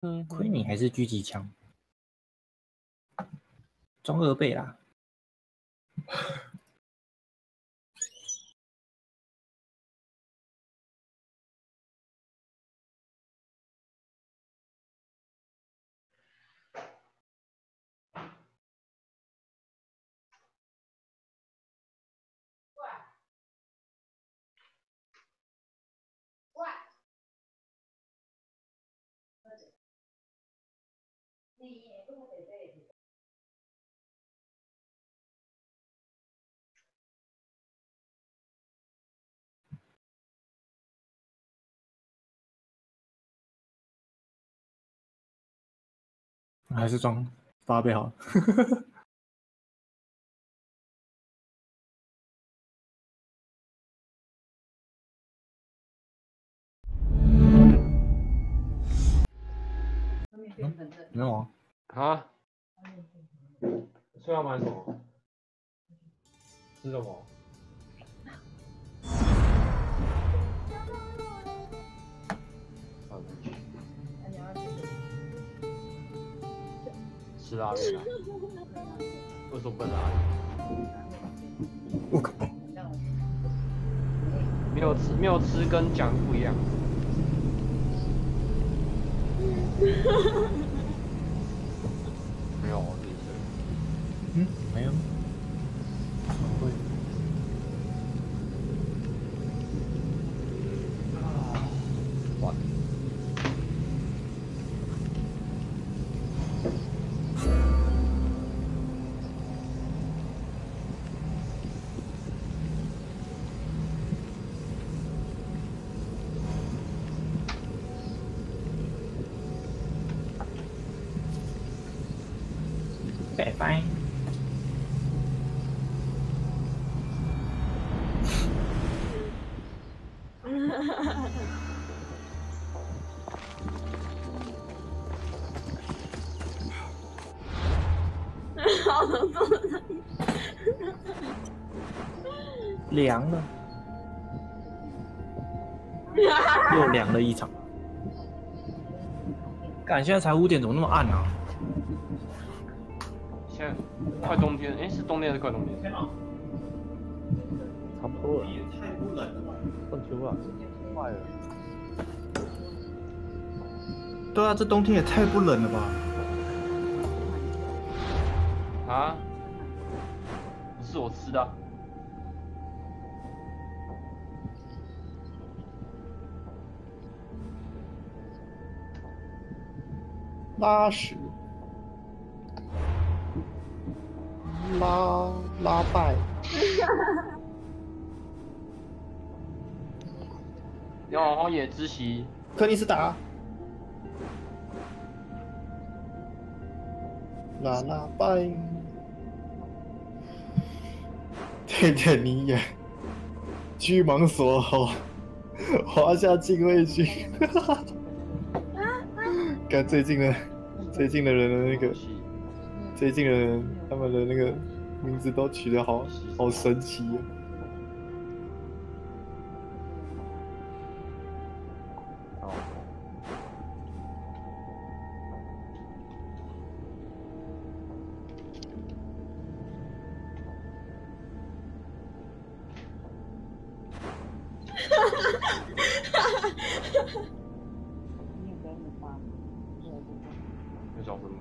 亏你还是狙击枪，装2倍啦。还是装8倍好了。没有啊。啊？所以要买什么？吃什么？吃拉面啊？为什么不能拉面？我靠！没有吃跟讲不一样。没有，我自己吃。没有。怎么会？完了。拜拜。好冷，凉了，又凉了一场。干，现在才5点，怎么那么暗啊？现在快冬天，是冬天还是快冬天？差不多了。也太不冷了吧？换秋了，坏了。对啊，这冬天也太不冷了吧？啊？不是我吃的。拉屎，拉败。你要好好野之息。柯尼斯达，拉败。点点你眼，巨蟒锁好，华夏禁卫军。看最近的人的那个，最近的人他们的那个名字都取得好神奇啊！有找分目。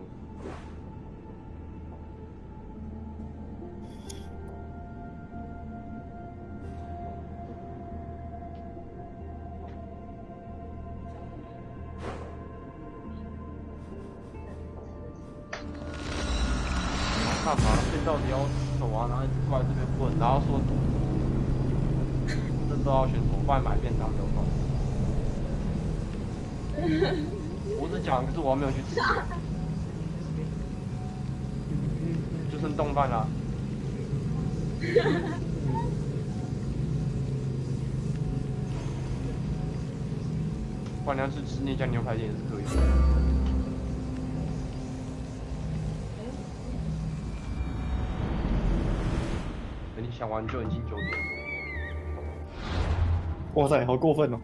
干嘛？这到底要走啊？然后一直过来这边问，然后说这都要选手，不然买便当就好。我只讲，可是我还没有去吃。就剩冻饭啦。不然你要是吃那家牛排店也是可以的。等你想完就已经9点。哇塞，好过分哦！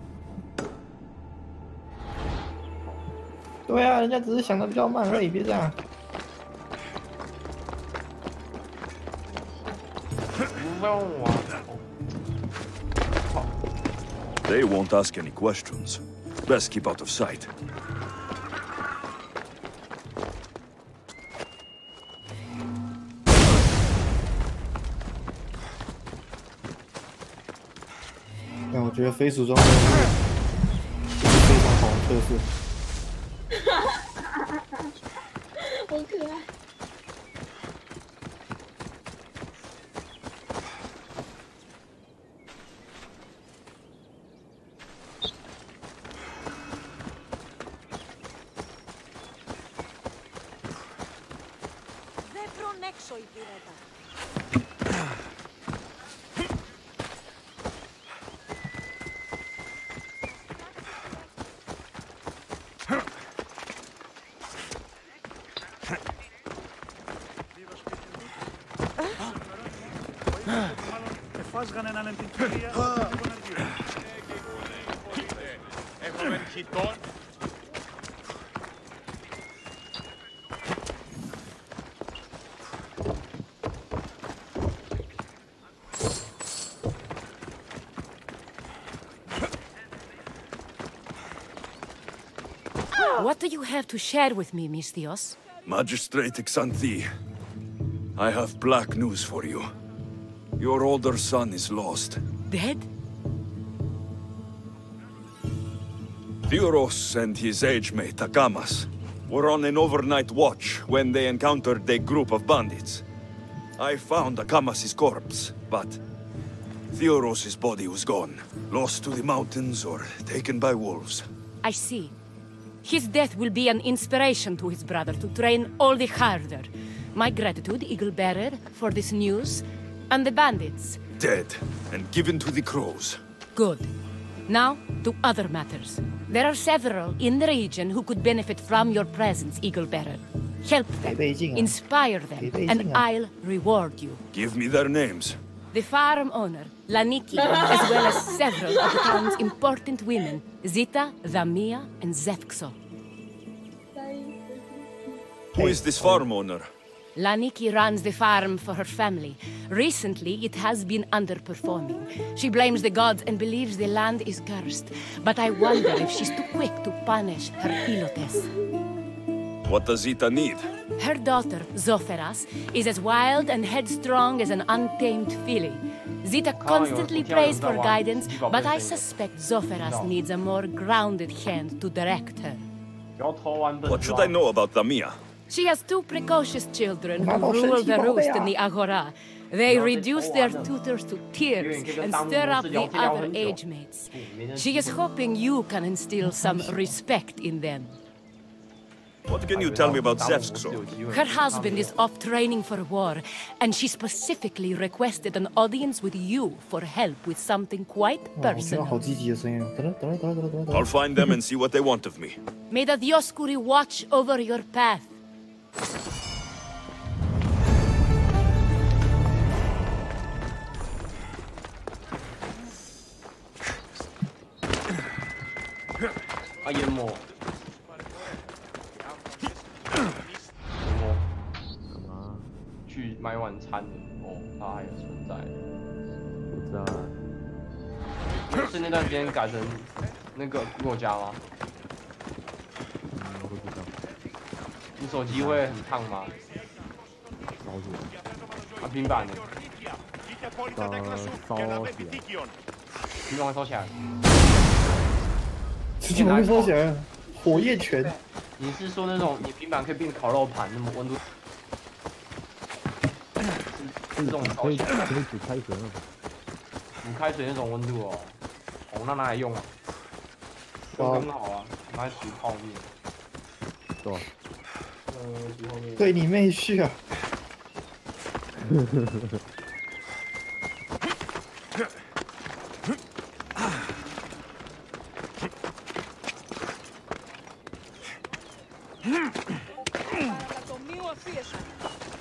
对对啊，人家只是想的比较慢而已，别这样。不用我。They won't ask any questions. Best keep out of sight. 但我觉得飞鼠装备是非常好的特色。好可爱。What do you have to share with me, Mistios? Magistrate Xanthi, I have black news for you. Your older son is lost. Dead? Theoros and his age mate, Akamas, were on an overnight watch when they encountered a group of bandits. I found Akamas' corpse, but Theoros' body was gone. Lost to the mountains or taken by wolves. I see. His death will be an inspiration to his brother to train all the harder. My gratitude, Eagle Bearer, for this news. And the bandits. Dead and given to the crows. Good. Now, to other matters. There are several in the region who could benefit from your presence, Eagle Bearer. Help them, inspire them, and I'll reward you. Give me their names. The farm owner, Laniki, as well as several of the town's important women, Zita, Dhamia, and Zefxo. Who is this farm owner? Laniki runs the farm for her family. Recently, it has been underperforming. She blames the gods and believes the land is cursed. But I wonder if she's too quick to punish her ilotes. What does Zita need? Her daughter, Zoferas, is as wild and headstrong as an untamed filly. Zita constantly prays for guidance, but I suspect Zoferas needs a more grounded hand to direct her. What should I know about Dhamia? She has two precocious children who rule the roost in the Agora. They reduce their tutors to tears and stir up the other age mates. She is hoping you can instill some respect in them. What can you tell me about Zefxo? Her husband is off training for war, and she specifically requested an audience with you for help with something quite personal. I'll find them and see what they want of me. May the Dioscuri watch over your path.啊，淹没。干嘛？去买晚餐的哦，它还存在。不在。是那段时间改成那个过家吗？我不知道。你手机会很烫吗？烧住。啊，平板呢？烧起来。平板会烧起来。 直接把它烧起来了，火焰拳。你是说那种你平板可以变烤肉盘那么温度？是这种可以煮开水那种。煮开水那种温度哦，哦，那拿来用啊？用很好啊，拿来煮泡面。对吧？煮泡面。对你妹去啊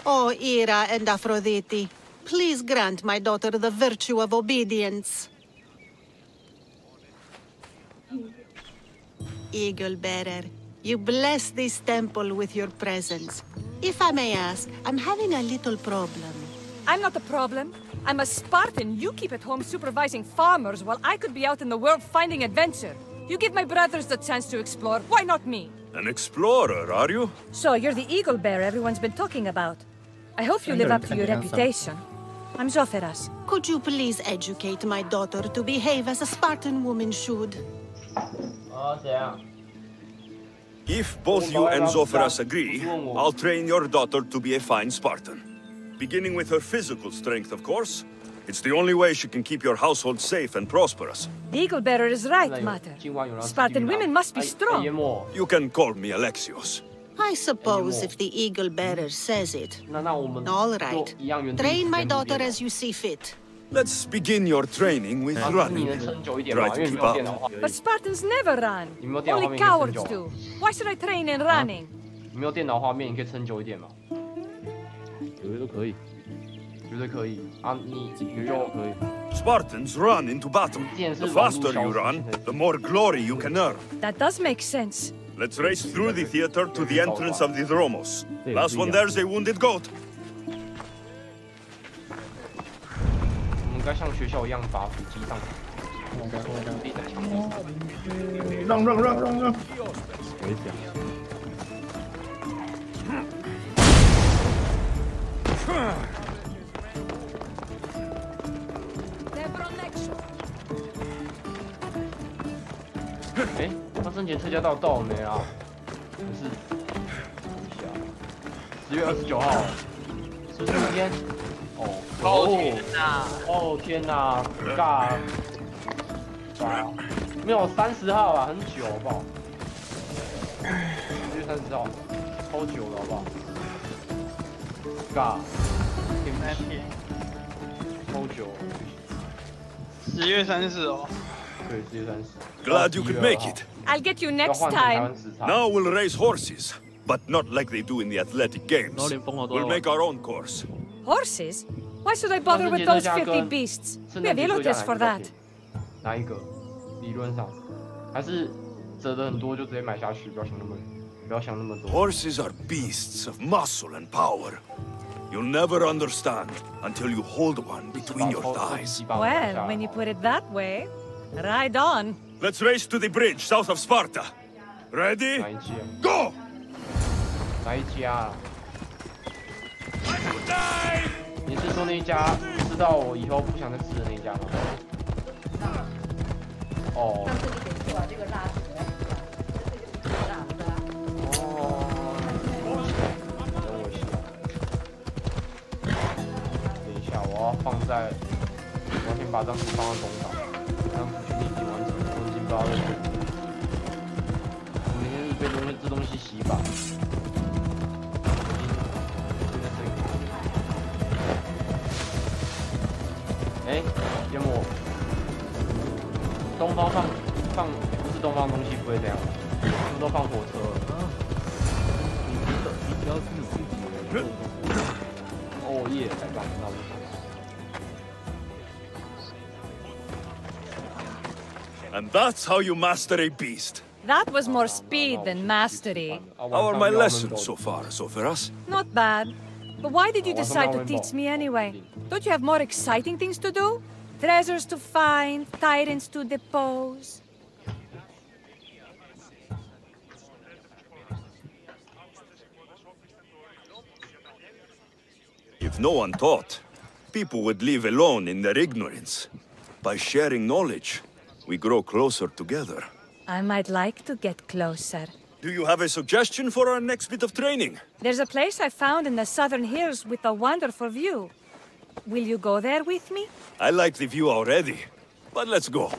！Oh, Ira and Aphrodite, please grant my daughter the virtue of obedience. Eagle Bearer, You bless this temple with your presence. If I may ask, I'm having a little problem. I'm not the problem. I'm a Spartan. You keep at home supervising farmers while I could be out in the world finding adventure. You give my brothers the chance to explore. Why not me? An explorer, are you? So you're the eagle bear everyone's been talking about. I hope you live up to your reputation. I'm Zoferas. Could you please educate my daughter to behave as a Spartan woman should? If both you and Zoferas agree, I'll train your daughter to be a fine Spartan. Beginning with her physical strength, of course. It's the only way she can keep your household safe and prosperous. The eagle bearer is right, Mater. Spartan women must be strong. You can call me Alexios. I suppose if the eagle bearer says it. All right. Train my daughter as you see fit. Let's begin your training with running. Try to keep up. But Spartans never run. Only cowards do. Why should I train in running? 你没有电脑画面，你可以撑久一点吗？有的可以，绝对可以啊！你就可以。 Spartans run into battle. The faster you run, the more glory you can earn. That does make sense. Let's race through the theater to the entrance of the Dromos. Last one there's a wounded goat. 我们应该像学校一样把伏击上。让！危险！哎，万圣节特价到了没啊？不是，看一下，10月29号，是不是明天？哦天哪，尬，没有30号啊，很久好不好？10月30号，超久了好不好？尬，超久10月30哦。 对，10月30。 Glad you could make it. I'll get you next time. Now we'll race horses, but not like they do in the athletic games. We'll make our own course. Horses? Why should I bother with those filthy beasts? We have Elotes for that. 哪一个？理论上，还是折的很多就直接买下去，不要想那么多。Horses are beasts of muscle and power. You'll never understand until you hold one between your thighs. Well, when you put it that way, ride on. Let's race to the bridge south of Sparta. Ready? Go! 哪一家？你是说那一家吃到我以后不想再吃的那一家吗？哦。这个辣子。哦。等我一下。等一下，我要放在，我要先把这张图放在中岛，这张图全已经完成，我已经不知道在哪里。我明天是被这东西洗吧。 哎，烟幕，东方放不是东方东西不会这样，他们都放火车了。你只要是你自己的。哦耶，太棒了，那我。And that's how you master a beast. That was more speed than mastery. How are my lessons so far, Zoferas? Not bad. But why did you decide to teach me anyway? Don't you have more exciting things to do? Treasures to find, tyrants to depose. If no one taught, people would live alone in their ignorance. By sharing knowledge, we grow closer together. I might like to get closer. Do you have a suggestion for our next bit of training? There's a place I found in the southern hills with a wonderful view. Will you go there with me? I like the view already, but let's go.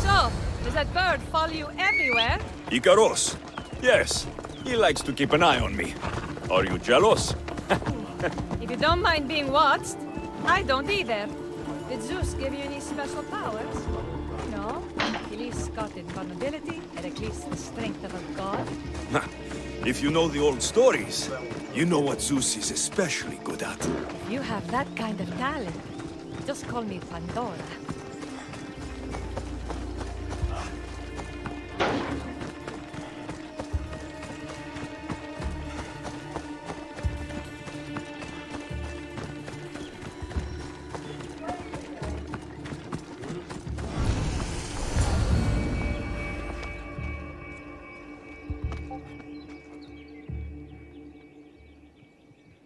So, does that bird follow you everywhere? Icaros. Yes, he likes to keep an eye on me. Are you jealous? If you don't mind being watched, I don't either. Did Zeus give you any special powers? No? Achilles got invulnerability, Heracles the strength of a god? If you know the old stories, you know what Zeus is especially good at. If you have that kind of talent, just call me Pandora.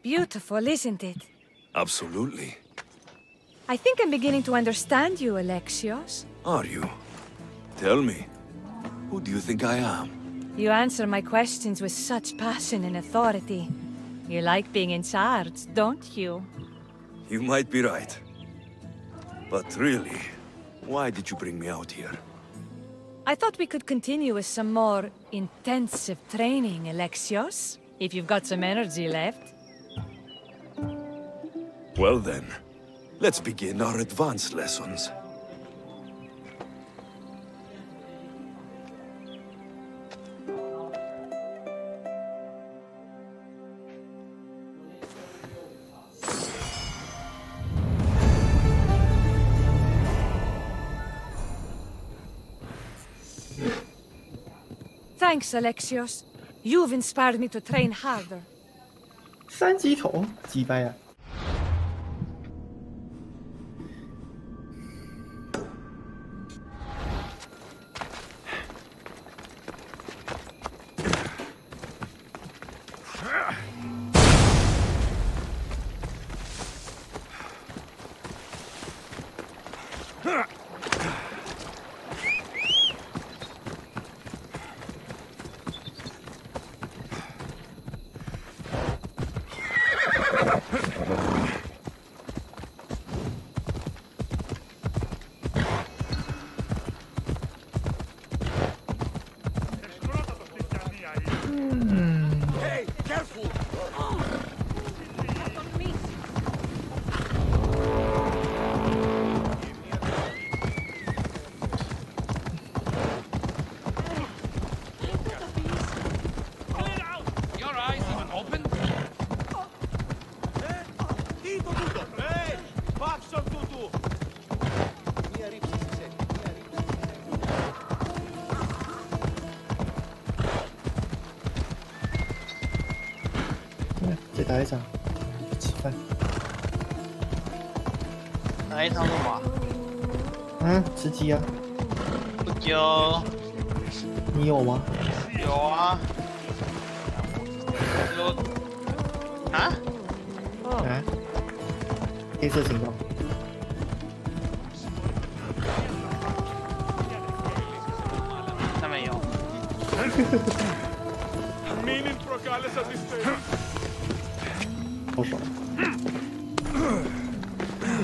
Beautiful, isn't it? Absolutely. I think I'm beginning to understand you, Alexios. Are you? Tell me. Who do you think I am? You answer my questions with such passion and authority. You like being in charge, don't you? You might be right. But really, why did you bring me out here? I thought we could continue with some more intensive training, Alexios. If you've got some energy left. Well then, let's begin our advanced lessons. Thanks, Alexios. You've inspired me to train harder. 三级头，击败啊！再打一场，吃饭。哪一场干嘛？啊，吃鸡啊！不丢。你有吗？有啊。有。啊？啊？黑色情报。他没有。好爽！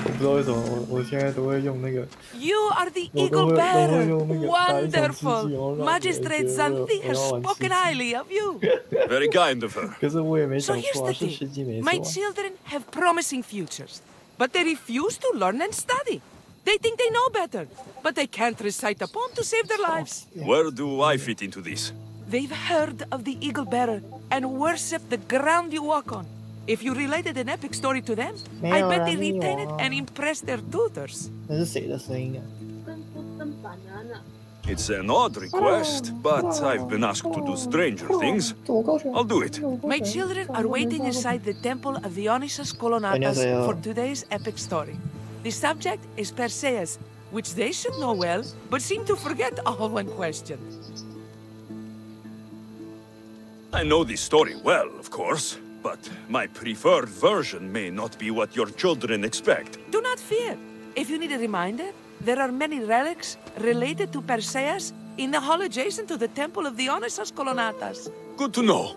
我不知道为什么我现在都会用那个。You are the eagle bearer. Wonderful. Magistrate Xanthi has spoken highly of you. Very kind of her. 可是我也没 So 讲 here's 错 the 啊，是吃鸡 thing. 没 My 错啊。 children have promising futures, but they refuse to learn and study. They think they know better, but they can't recite a poem to save their lives. Where do I fit into this? They've heard of the eagle bearer and worship the ground you walk on. If you related an epic story to them, I bet they retain it and impress their tutors. 那是谁的声音啊？ It's an odd request, but I've been asked to do stranger things. I'll do it. My children are waiting inside the temple of Dionysus Kolonatas for today's epic story. The subject is Perseus, which they should know well, but seem to forget all when questioned. I know this story well, of course, but my preferred version may not be what your children expect. Do not fear. If you need a reminder, there are many relics related to Perseus in the hall adjacent to the temple of Dionysus Kolonatas. Good to know.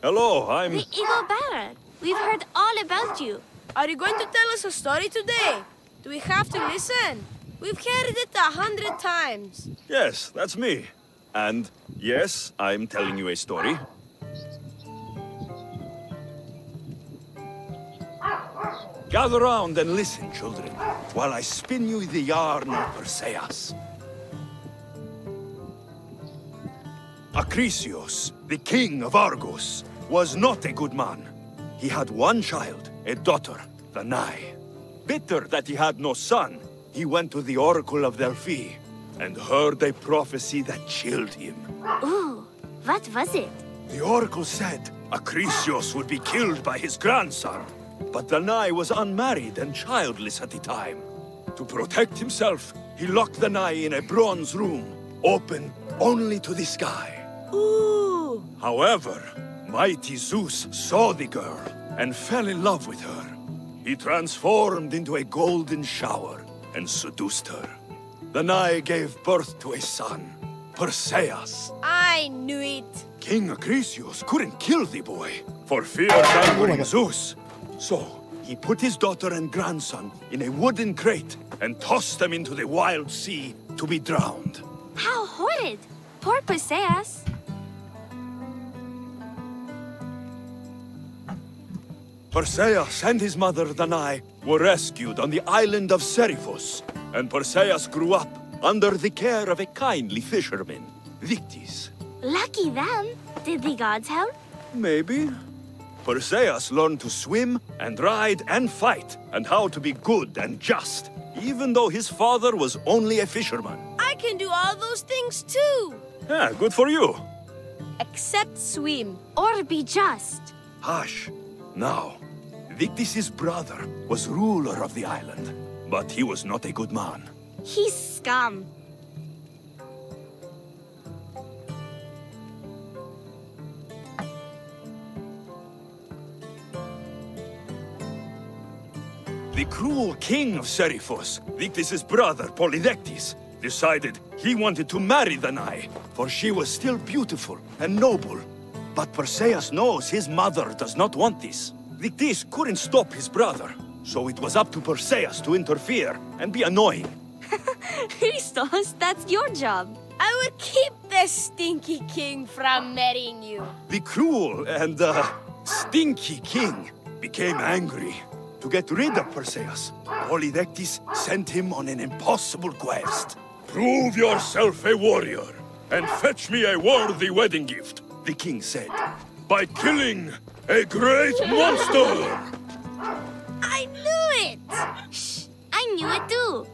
Hello, I'm... The Eagle Baron. We've heard all about you. Are you going to tell us a story today? Do we have to listen? We've heard it 100 times. Yes, that's me. And yes, I'm telling you a story. Gather round and listen, children, while I spin you the yarn of Perseus. Acrisius, the king of Argos, was not a good man. He had one child, a daughter, Danae. Bitter that he had no son, he went to the oracle of Delphi and heard a prophecy that chilled him. Ooh, what was it? The oracle said Acrisius would be killed by his grandson. But Danae was unmarried and childless at the time. To protect himself, he locked Danae in a bronze room, open only to the sky. Ooh! However, mighty Zeus saw the girl and fell in love with her. He transformed into a golden shower and seduced her. Danae gave birth to a son, Perseus. I knew it. King Acrisius couldn't kill the boy, for fear of angering Zeus. So, he put his daughter and grandson in a wooden crate and tossed them into the wild sea to be drowned. How horrid! Poor Perseus. Perseus and his mother Danae were rescued on the island of Seriphos, and Perseus grew up under the care of a kindly fisherman, Victis. Lucky them. Did the gods help? Maybe. Perseus learned to swim and ride and fight, and how to be good and just, even though his father was only a fisherman. I can do all those things too. Yeah, good for you. Except swim. Or be just. Hush. Now, Victis' brother was ruler of the island, but he was not a good man. He's scum. The cruel king of Seriphos, Victis' brother Polydectes, decided he wanted to marry Danae, for she was still beautiful and noble. But Perseus knows his mother does not want this. Victis couldn't stop his brother, so it was up to Perseus to interfere and be annoying. Christos, that's your job. I would keep the stinky king from marrying you. The cruel and, stinky king became angry. To get rid of Perseus, Polydectes sent him on an impossible quest. Prove yourself a warrior, and fetch me a worthy wedding gift, the king said, by killing a great monster! I knew it! Shh! I knew it too!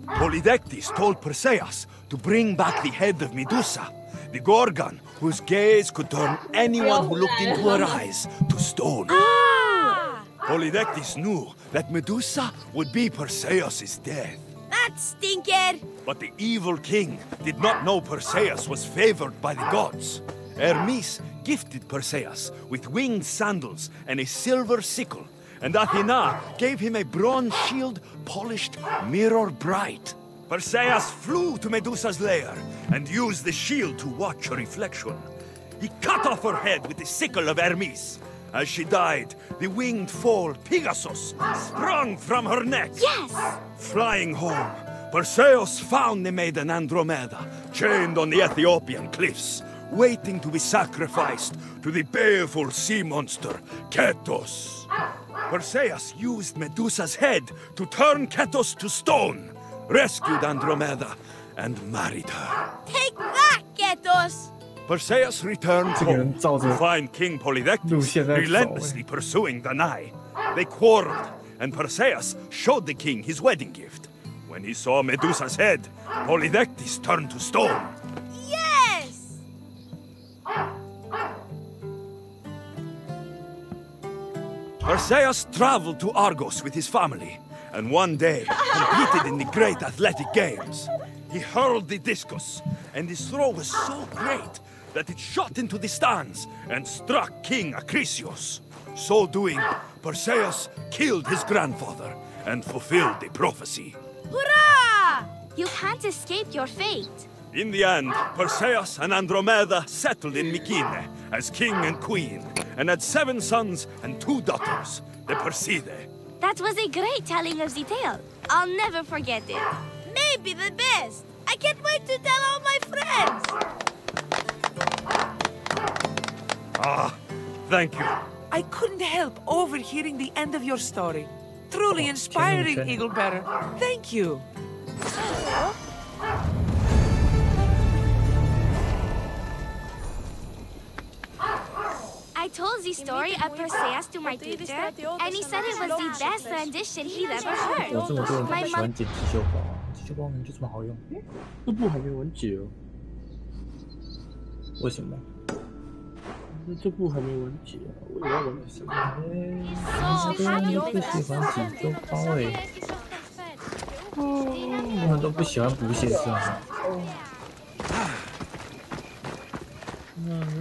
Polydectes told Perseus to bring back the head of Medusa, the Gorgon whose gaze could turn anyone who looked into her eyes to stone. Ah! Polydectes knew that Medusa would be Perseus' death. That stinker! But the evil king did not know Perseus was favored by the gods. Hermes gifted Perseus with winged sandals and a silver sickle, and Athena gave him a bronze shield polished mirror bright. Perseus flew to Medusa's lair and used the shield to watch her reflection. He cut off her head with the sickle of Hermes. As she died, the winged foal Pegasus sprung from her neck. Yes! Flying home, Perseus found the maiden Andromeda chained on the Ethiopian cliffs, waiting to be sacrificed to the baleful sea monster Ketos. Perseus used Medusa's head to turn Ketos to stone, rescued Andromeda, and married her. Take that, Ketos! Perseus returned home to find King Polydectes relentlessly pursuing Danae. They quarreled, and Perseus showed the king his wedding gift. When he saw Medusa's head, Polydectes turned to stone. Yes! Perseus traveled to Argos with his family, and one day competed in the great athletic games. He hurled the discus, and his throw was so great that it shot into the stands and struck King Acrisius. So doing, Perseus killed his grandfather and fulfilled the prophecy. Hurrah! You can't escape your fate. In the end, Perseus and Andromeda settled in Mykene as king and queen, and had 7 sons and 2 daughters, the Perseidae. That was a great telling of the tale. I'll never forget it. Maybe the best. I can't wait to tell all my friends. Ah, thank you. I couldn't help overhearing the end of your story. Truly inspiring, Eagle Bearer. Thank you. I told the story of Perseus to my teacher, and he said it was the best rendition he'd ever heard. 有这么多人不 My 喜欢剪貔貅包啊，貔貅包明明就这么好用，这部还没完结哦。为什么？这部还没完结啊，我也要完结。So happy 不 with 喜欢 us. 貔貅包哎，我们都不喜欢补血是吗？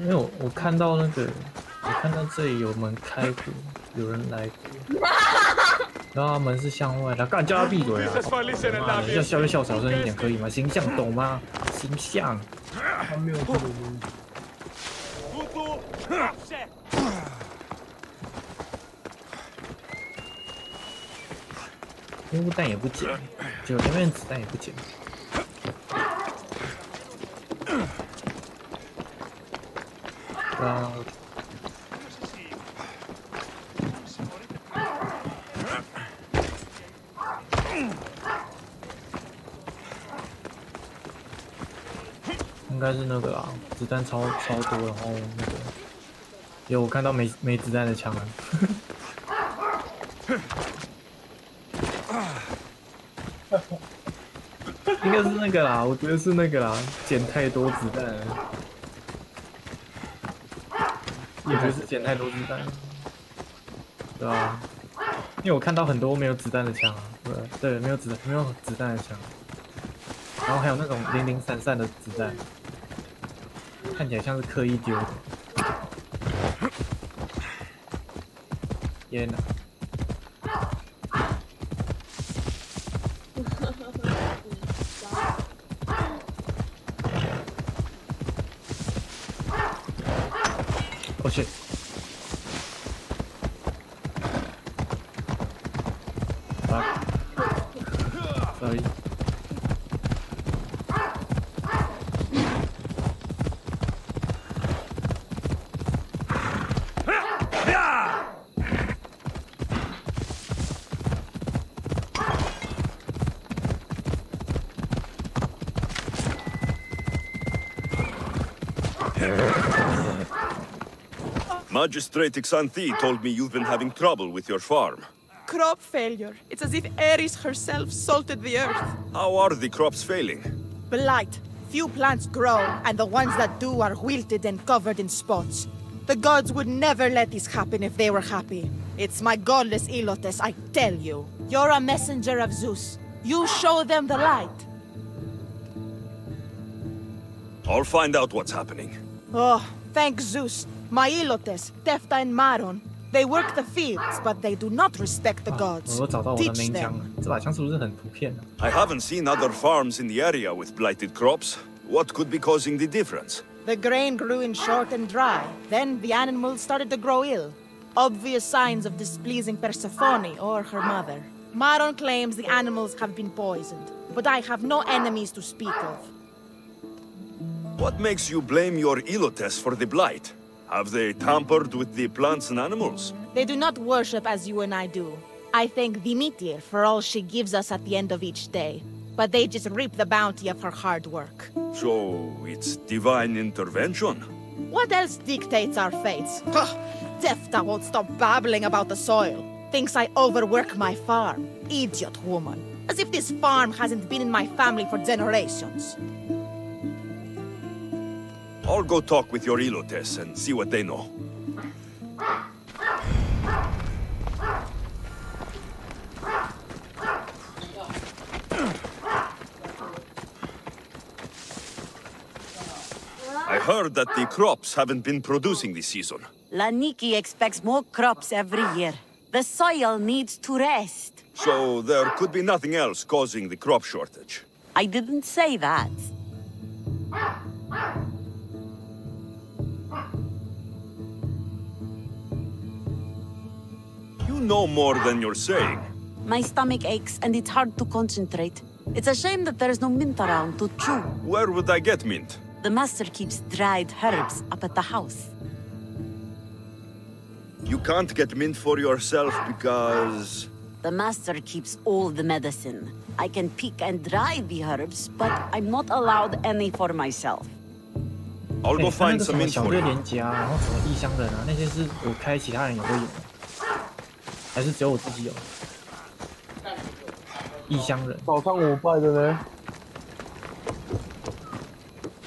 因为我看到那个，我看到这里有门开过，有人来过，然后他门是向外的，干叫他闭嘴啊！妈的，笑小声一点可以吗？形象懂吗？形象。还没有这个东西。烟雾弹也不捡，就连面子弹也不捡。啊。应该是那个啦，子弹超多，然后那个有我看到没子弹的枪了。应该是那个啦，我觉得是那个啦，捡太多子弹了。我觉得是捡太多子弹了，对吧？因为我看到很多没有子弹的枪啊，对，没有子弹的枪，然后还有那种零零散散的子弹，看起来像是刻意丢的。烟啊！Oh shit! Fuck. Sorry. Magistrate Xanthi told me you've been having trouble with your farm. Crop failure. It's as if Ares herself salted the earth. How are the crops failing? Blight. Few plants grow, and the ones that do are wilted and covered in spots. The gods would never let this happen if they were happy. It's my godless Ilotes, I tell you. You're a messenger of Zeus. You show them the light. I'll find out what's happening. Oh, thank Zeus. My Ilotes, Tefta and Maron, they work the fields, but they do not respect the gods. 我找到我的 Teach 鸣枪 them. 了，这把枪是不是很普遍呢？ I haven't seen other farms in the area with blighted crops. What could be causing the difference? The grain grew in short and dry. Then the animals started to grow ill. Obvious signs of displeasing Persephone or her mother. Maron claims the animals have been poisoned, but I have no enemies to speak of. What makes you blame your Ilotes for the blight? Have they tampered with the plants and animals? They do not worship as you and I do. I thank Demeter for all she gives us at the end of each day. But they just reap the bounty of her hard work. So, it's divine intervention? What else dictates our fates? Tefta won't stop babbling about the soil. Thinks I overwork my farm. Idiot woman. As if this farm hasn't been in my family for generations. I'll go talk with your Ilotes and see what they know. I heard that the crops haven't been producing this season. Laniki expects more crops every year. The soil needs to rest. So there could be nothing else causing the crop shortage. I didn't say that. You know more than you're saying. My stomach aches and it's hard to concentrate. It's a shame that there's no mint around to chew. Where would I get mint? The master keeps dried herbs up at the house. You can't get mint for yourself because... The master keeps all the medicine. I can pick and dry the herbs, but I'm not allowed any for myself. I'll go find some mint 小 for 队 you. 连结啊，然后什么异乡人啊，那些是我开其他人也会有的，还是只有我自己有？异乡人。早上5拜的呢？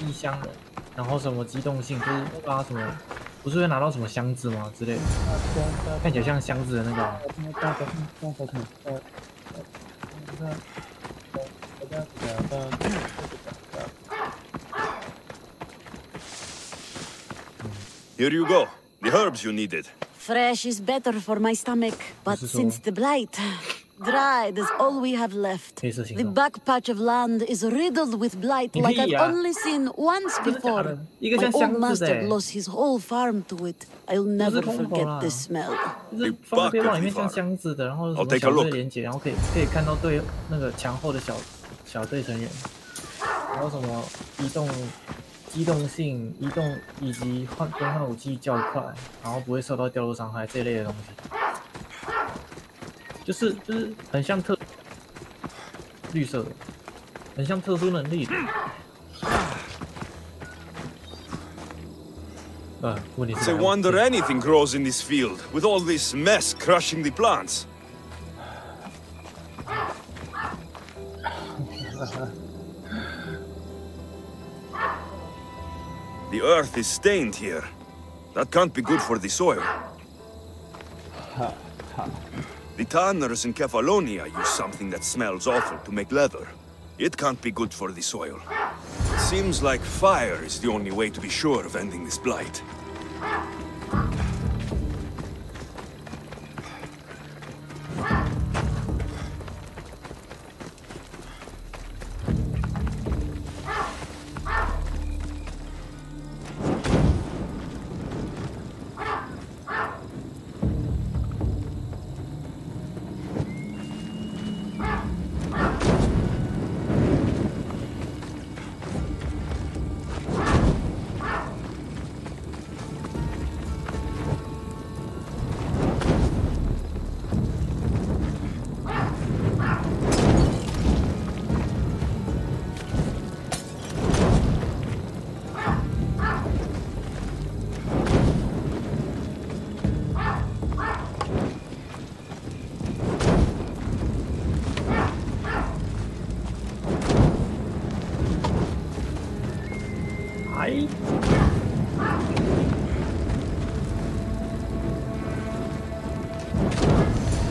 异乡人，然后什么机动性，就是那个什么，不是会拿到什么箱子吗之类的？看起来像箱子的那个、啊。Here you go. The herbs you needed. Fresh is better for my stomach, but since the blight, dried is all we have left. The back patch of land is riddled with blight like I've only seen once before. My old master lost his whole farm to it. I'll never forget this smell. 就是放背包里面像箱子的，然后什么小队连接，然后可以看到对那个墙后的小队成员，然后什么机动性、移动以及更换武器较快，然后不会受到掉落伤害这一类的东西，就是很像绿色的，很像特殊能力的。It's a wonder anything grows in this field, with all this mess crushing the plants. The earth is stained here. That can't be good for the soil. The tanners in Kefalonia use something that smells awful to make leather. It can't be good for the soil. It seems like fire is the only way to be sure of ending this blight.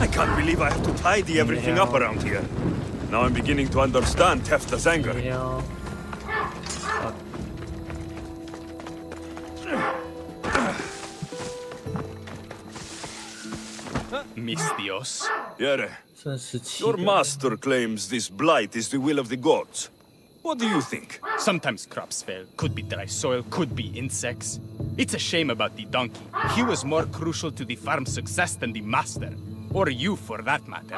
I can't believe I have to tidy everything up around here. Now I'm beginning to understand Tefta's anger. Mis Dios. Yere, your master claims this blight is the will of the gods. What do you think? Sometimes crops fail. Could be dry soil, could be insects. It's a shame about the donkey. He was more crucial to the farm's success than the master. Or you, for that matter.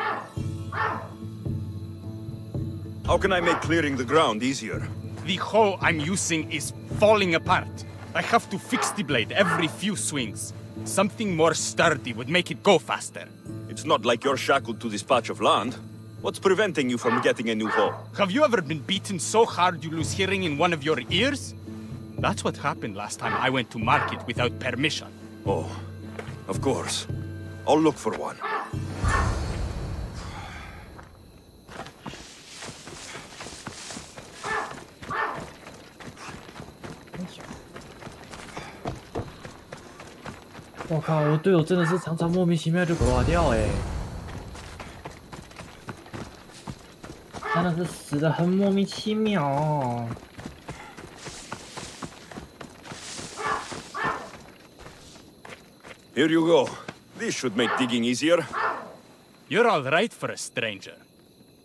How can I make clearing the ground easier? The hoe I'm using is falling apart. I have to fix the blade every few swings. Something more sturdy would make it go faster. It's not like you're shackled to this patch of land. What's preventing you from getting a new hoe? Have you ever been beaten so hard you lose hearing in one of your ears? That's what happened last time I went to market without permission. Oh, of course. I'll look for one.我靠，我队友真的是常常莫名其妙就挂掉哎，真的是死得很莫名其妙哦。Here you go. This should make digging easier. You're all right for a stranger.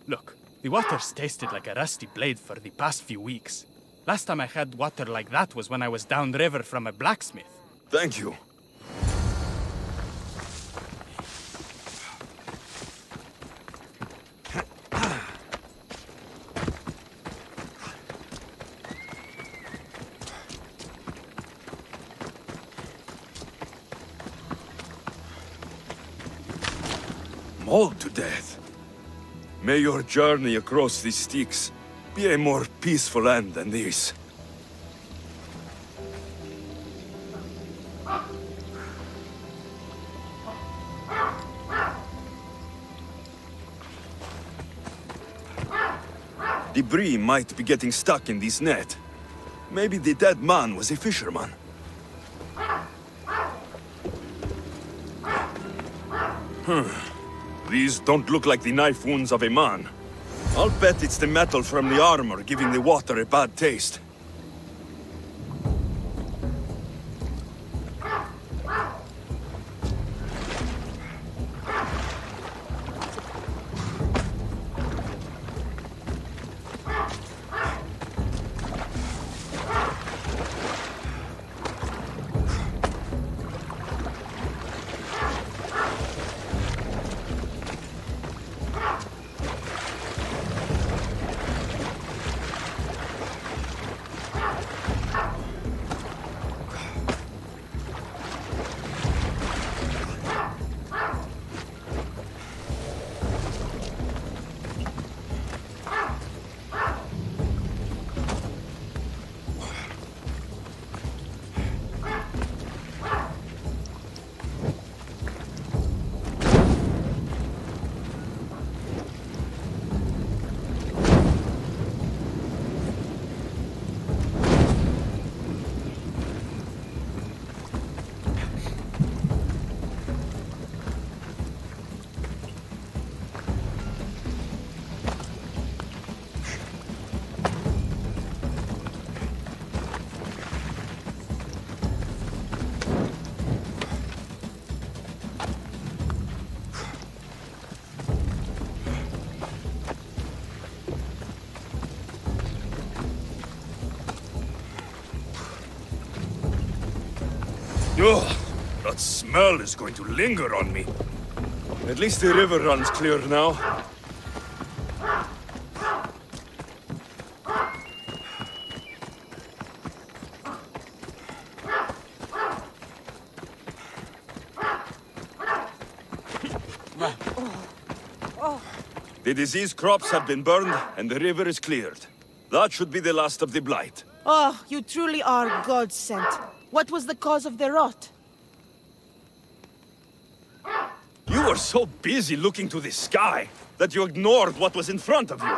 Look, the water's tasted like a rusty blade for the past few weeks. Last time I had water like that was when I was downriver from a blacksmith. Thank you. Mauled to death. May your journey across the Styx be a more peaceful end than this. Debris might be getting stuck in this net. Maybe the dead man was a fisherman. These don't look like the knife wounds of a man. I'll bet it's the metal from the armor giving the water a bad taste. Ugh, that smell is going to linger on me. At least the river runs clear now. The diseased crops have been burned, and the river is cleared. That should be the last of the blight. Oh, you truly are God-sent. What was the cause of the rot? You were so busy looking to the sky that you ignored what was in front of you.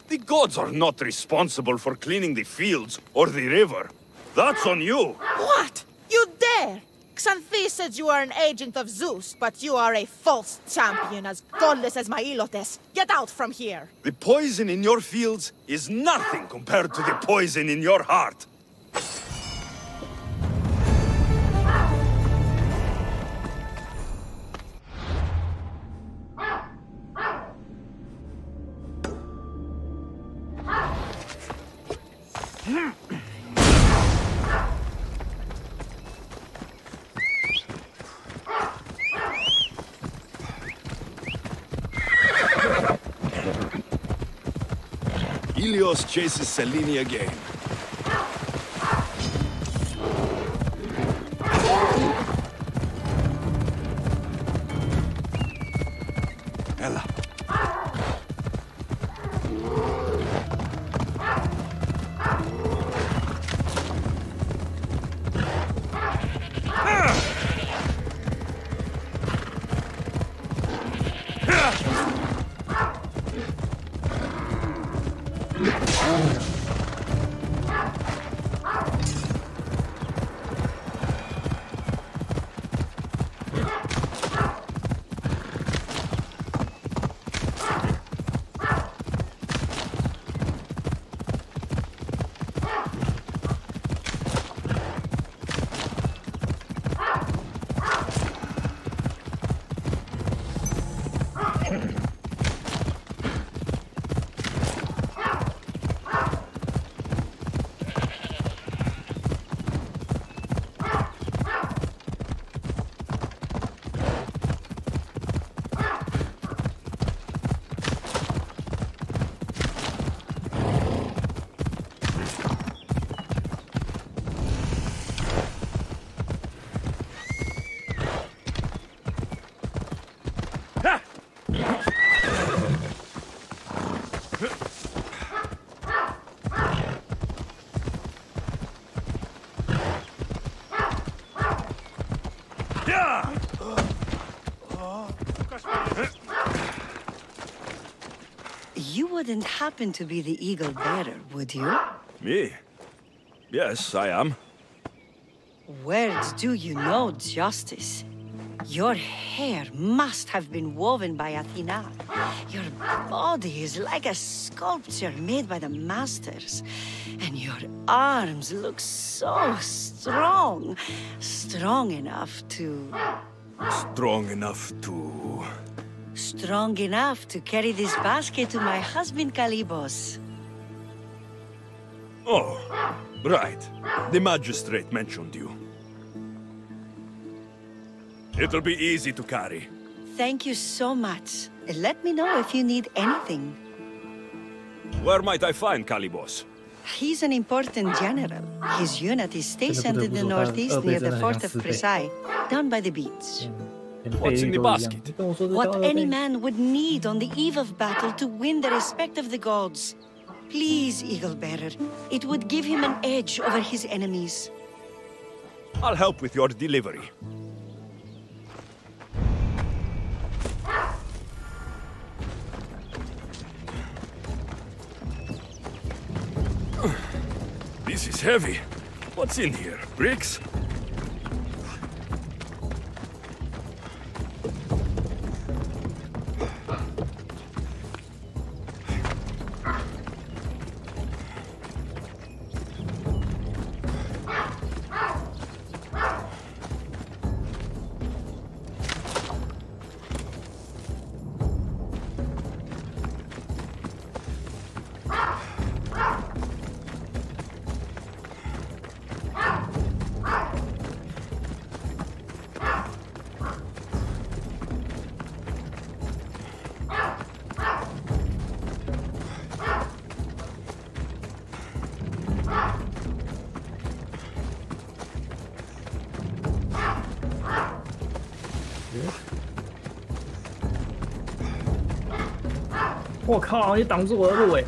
The gods are not responsible for cleaning the fields or the river. That's on you. What? You dare? Xanthi says you are an agent of Zeus, but you are a false champion as godless as my Ilotes. Get out from here! The poison in your fields is nothing compared to the poison in your heart. Helios chases Selene again. Ella. You wouldn't happen to be the eagle bearer, would you? Me? Yes, I am. Words do you know, Justice? Your hair must have been woven by Athena. Your body is like a sculpture made by the masters. And your arms look so strong. Strong enough to... Strong enough to... Strong enough to carry this basket to my husband, Kalibos. Oh, right. The magistrate mentioned you. It'll be easy to carry. Thank you so much. Let me know if you need anything. Where might I find Kalibos? He's an important general. His unit is stationed in the northeast near the fort of Presai, down by the beach. What's in the basket? What any man would need on the eve of battle to win the respect of the gods. Please, Eagle Bearer. It would give him an edge over his enemies. I'll help with your delivery. This is heavy. What's in here? Bricks?我靠！你挡住我的路哎！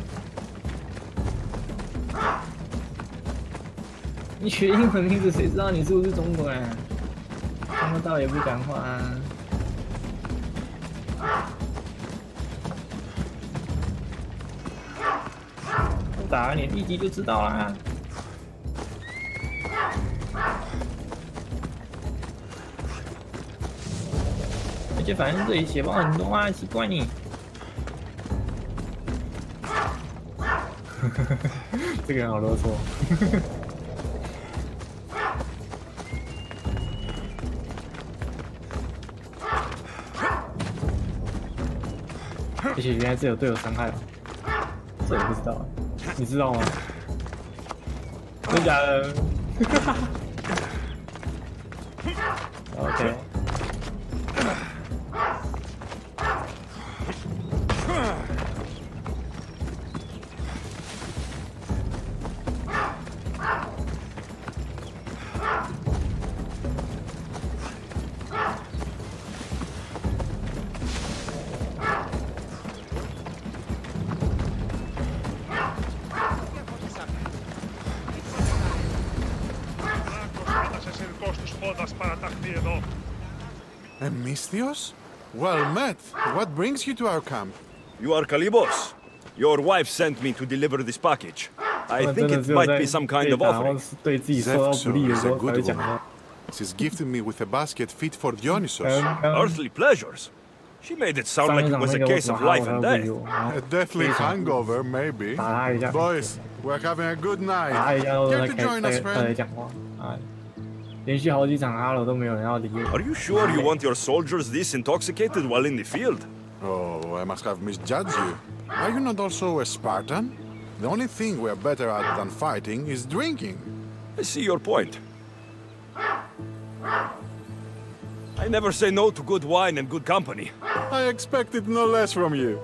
你取英文名字，谁知道你是不是中国人？看不到也不敢换啊！我打了你立即就知道啦。而且反正这里血包很多啊，奇怪你。这个人好啰嗦。而且原来这有队友伤害了，这我不知道，你知道吗？真的假的？OK。Misthios? Well met. What brings you to our camp? You are Kalibos. Your wife sent me to deliver this package. I think it might be some kind of offering. Zephyr is a good woman. She's gifted me with a basket fit for Dionysos. Earthly pleasures? She made it sound like it was a case of life and death. A deathly hangover, maybe. Boys, we're having a good night. Care to join us, friend? Are you sure you want your soldiers this intoxicated while in the field? Oh, I must have misjudged you. Are you not also a Spartan? The only thing we're better at than fighting is drinking. I see your point. I never say no to good wine and good company. I expected no less from you.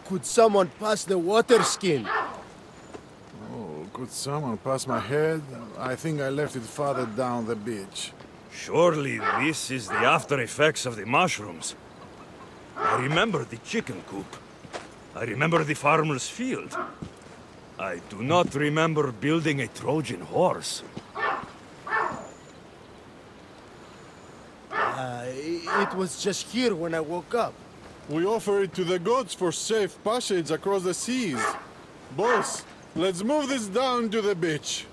Could someone pass the water skin? Oh, Could someone pass my head? I think I left it farther down the beach. Surely this is the after effects of the mushrooms. I remember the chicken coop. I remember the farmer's field. I do not remember building a Trojan horse. It was just here when I woke up. We offer it to the gods for safe passage across the seas. Boss, let's move this down to the beach.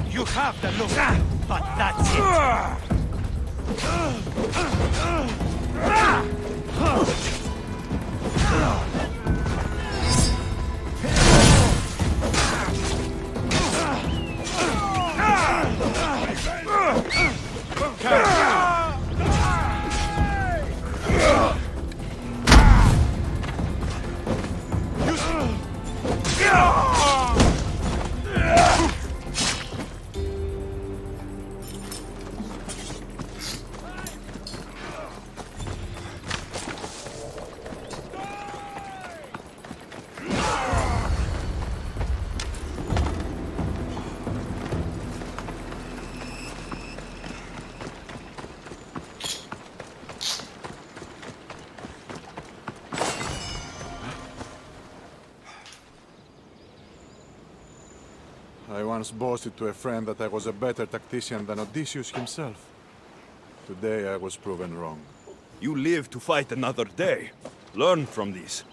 You have the look, but that's it. I once boasted to a friend that I was a better tactician than Odysseus himself. Today I was proven wrong. You live to fight another day. Learn from this.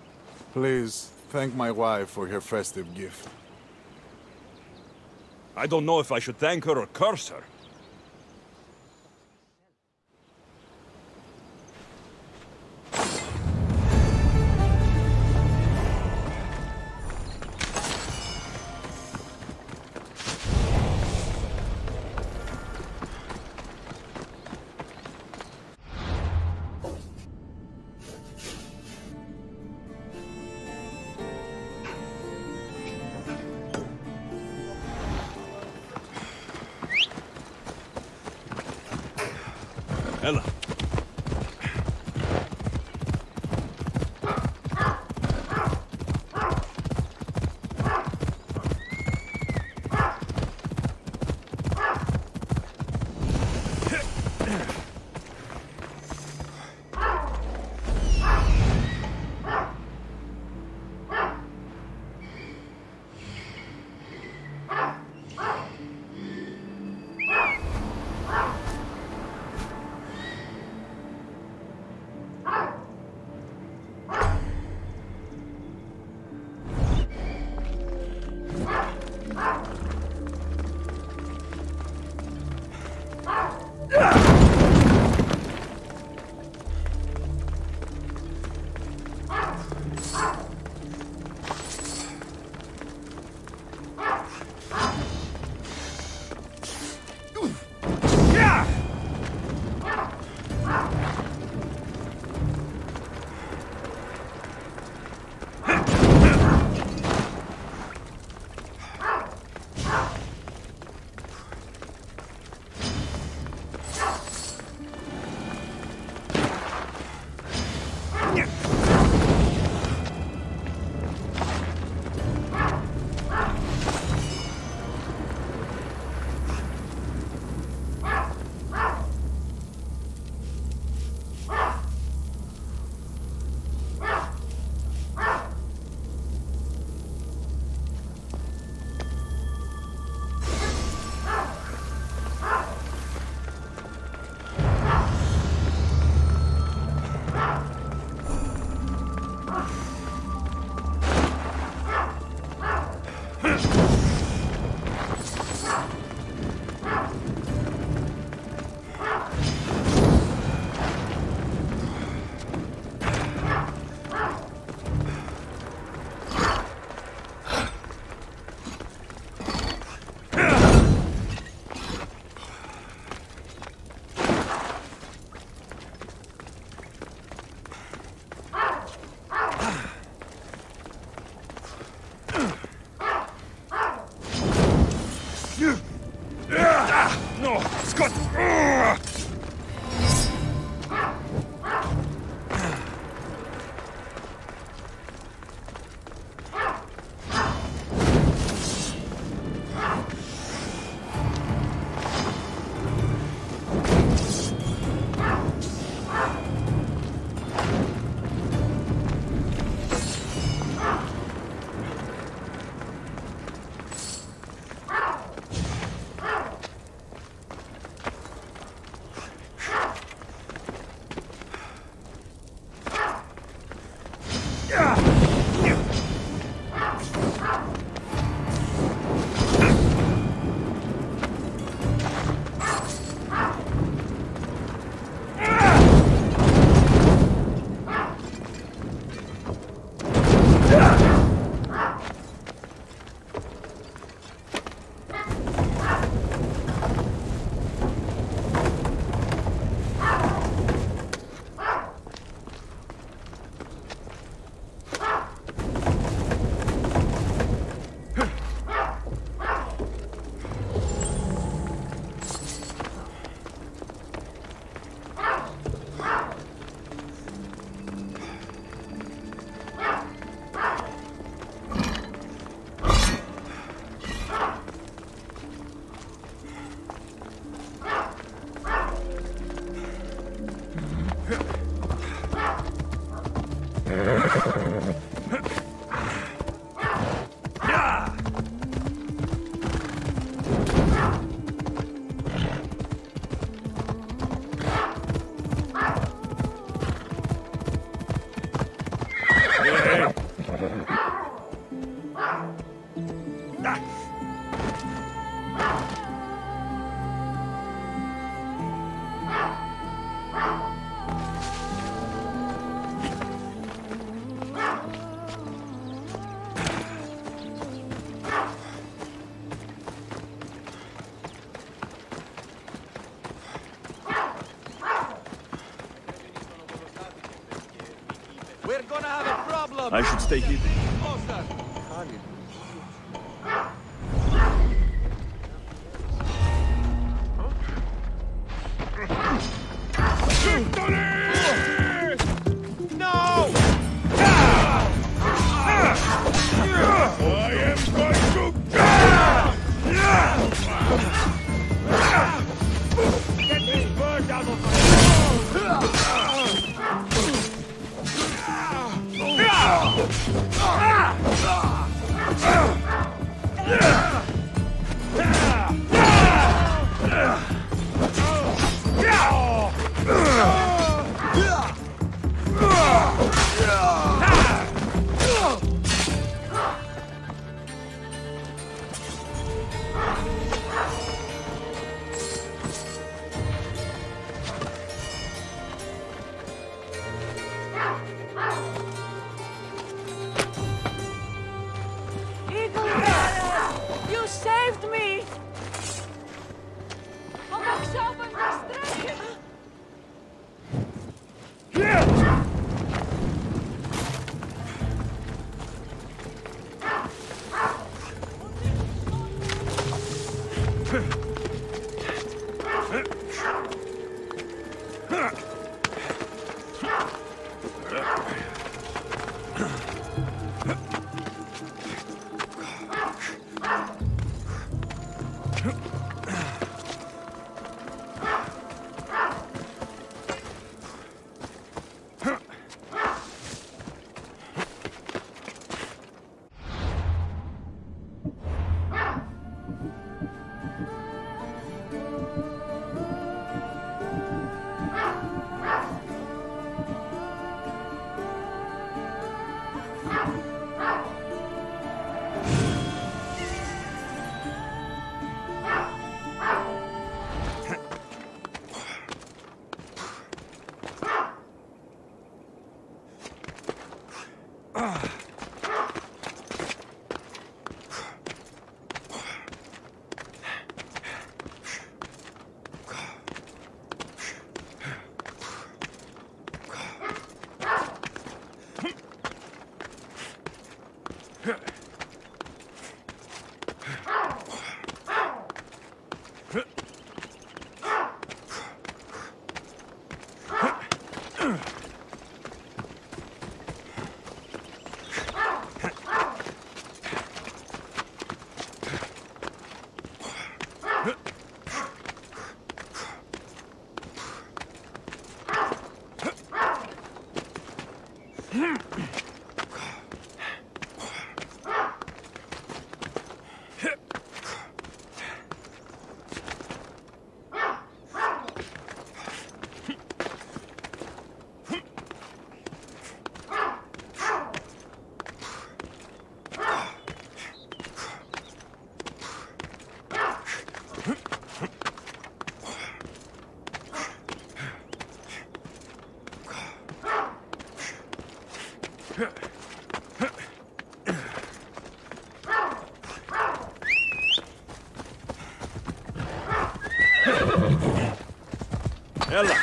Please, thank my wife for her festive gift. I don't know if I should thank her or curse her. We're gonna have a problem. I should stay hidden. You saved me! يلا.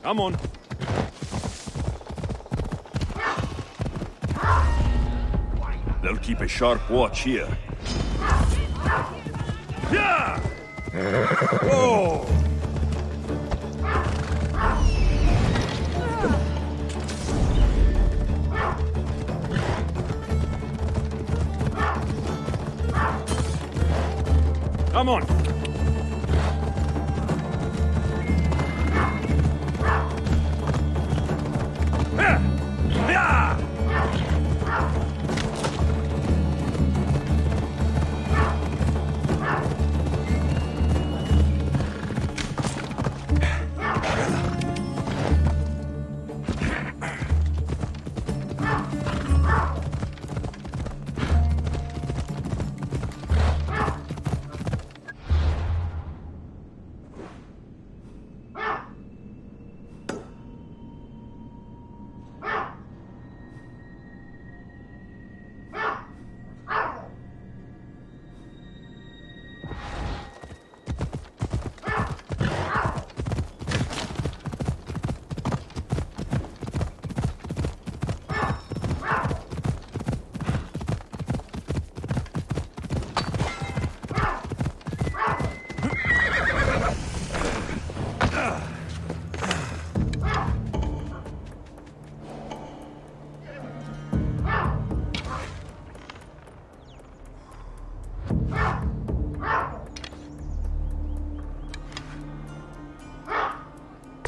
Come on. They'll keep a sharp watch here. Yeah! Whoa! Come on!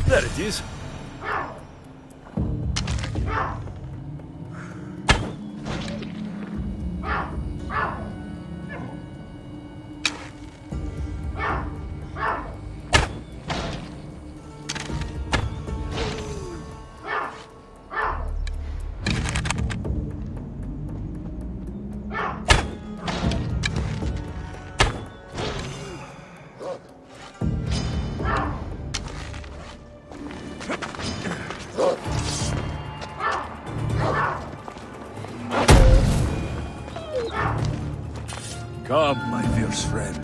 There it is. Come, my fierce friend.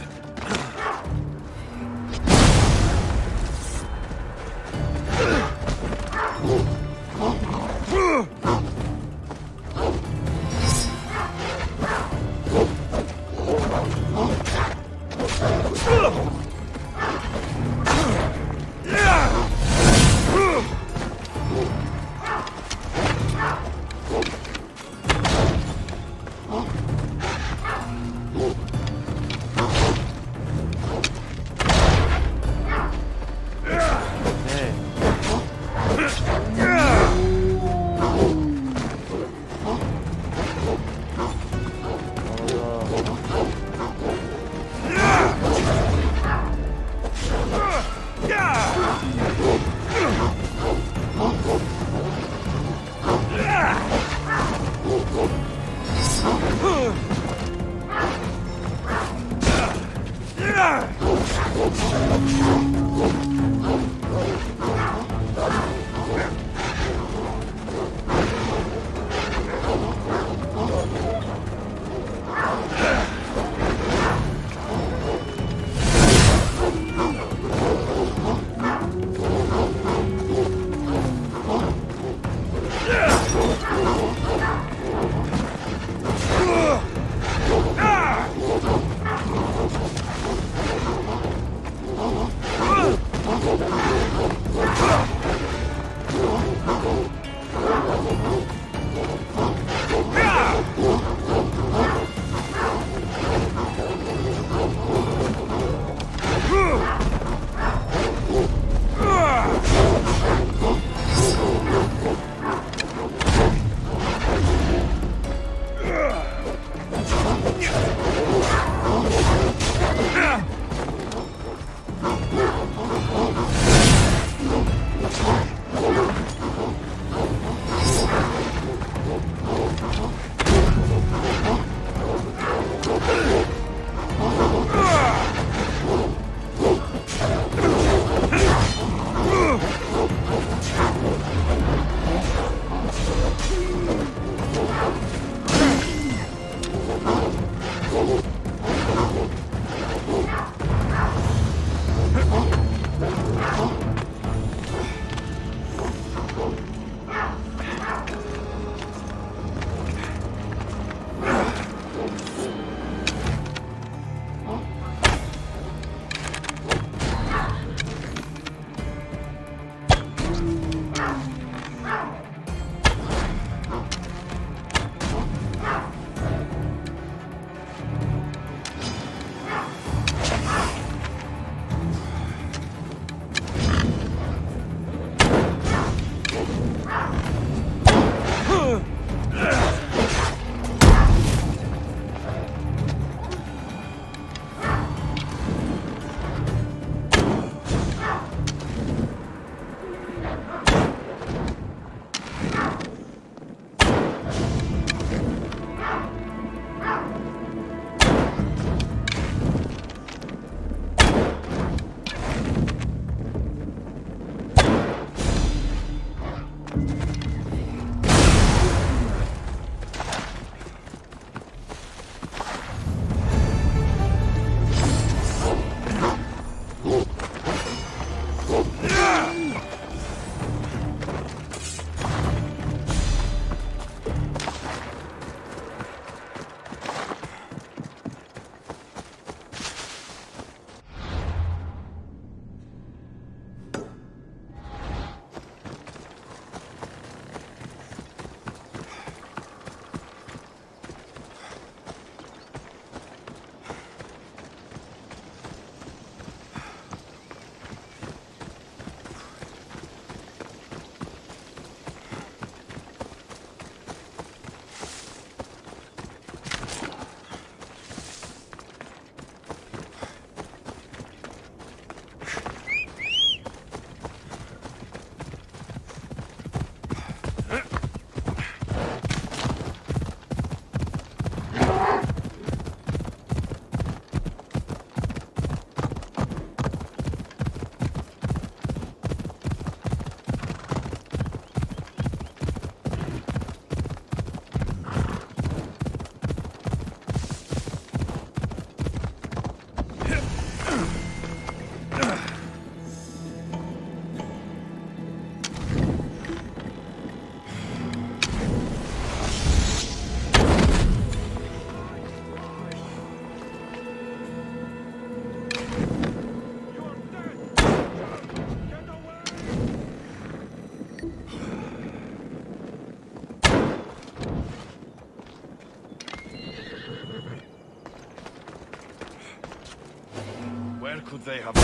Where could they have gone?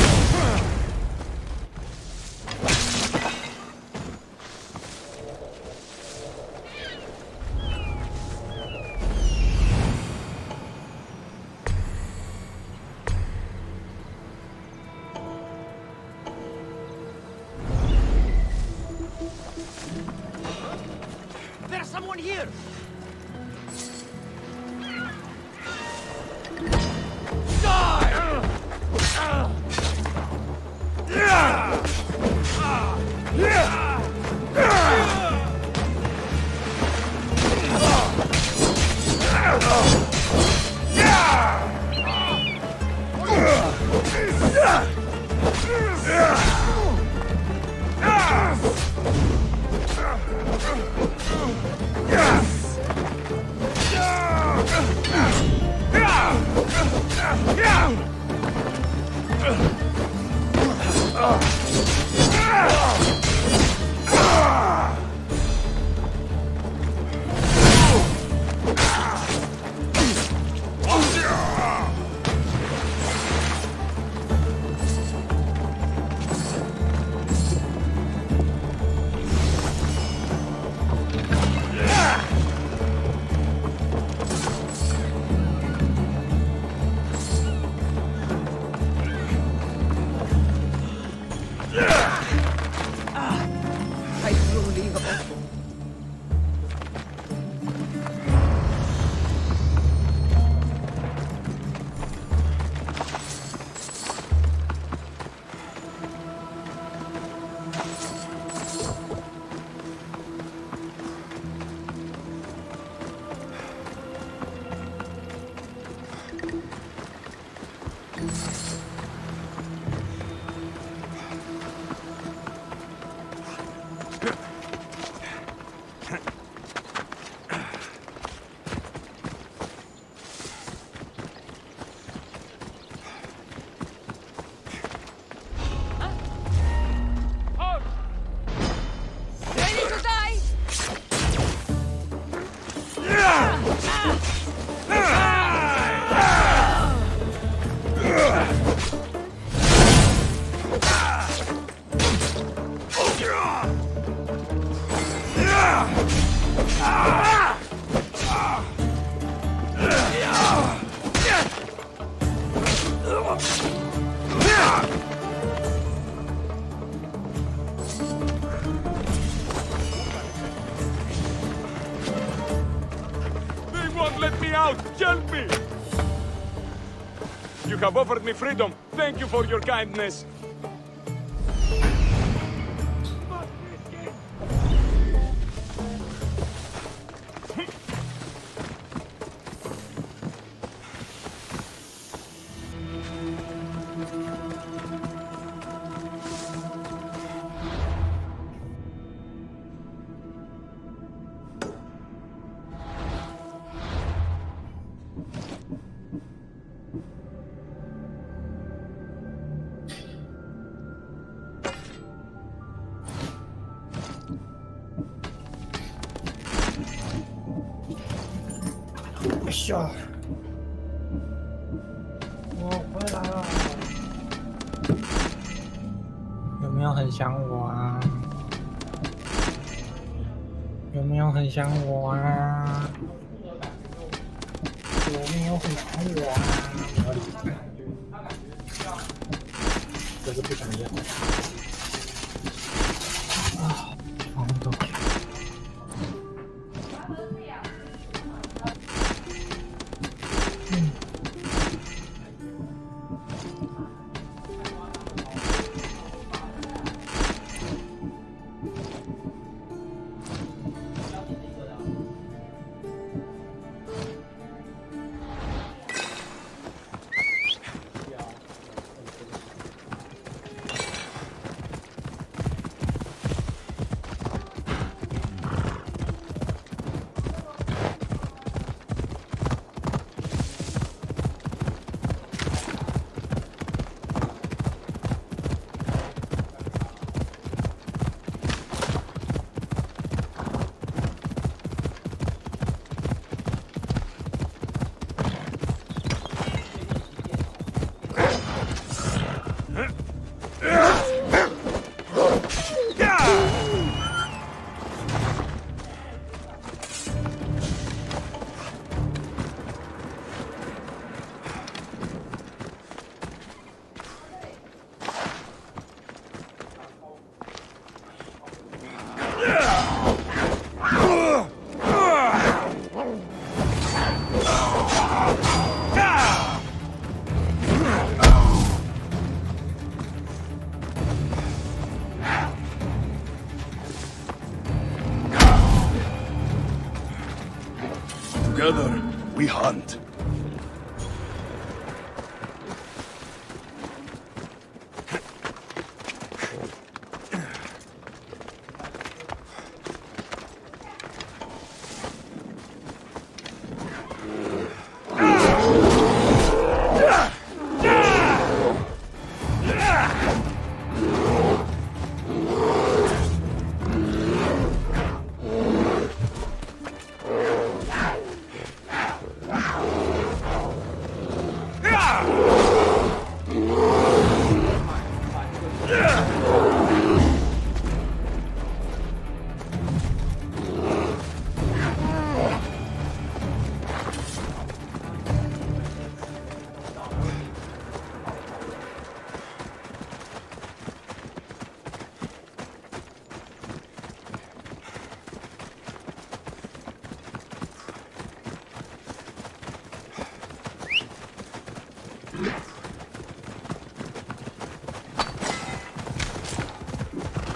There's someone here! Let me out! Help me! You have offered me freedom. Thank you for your kindness. 笑。我回来了，有没有很想我啊？有没有很想我啊？有没有很想我啊？这是不想要。啊，放都。Together, we hunt.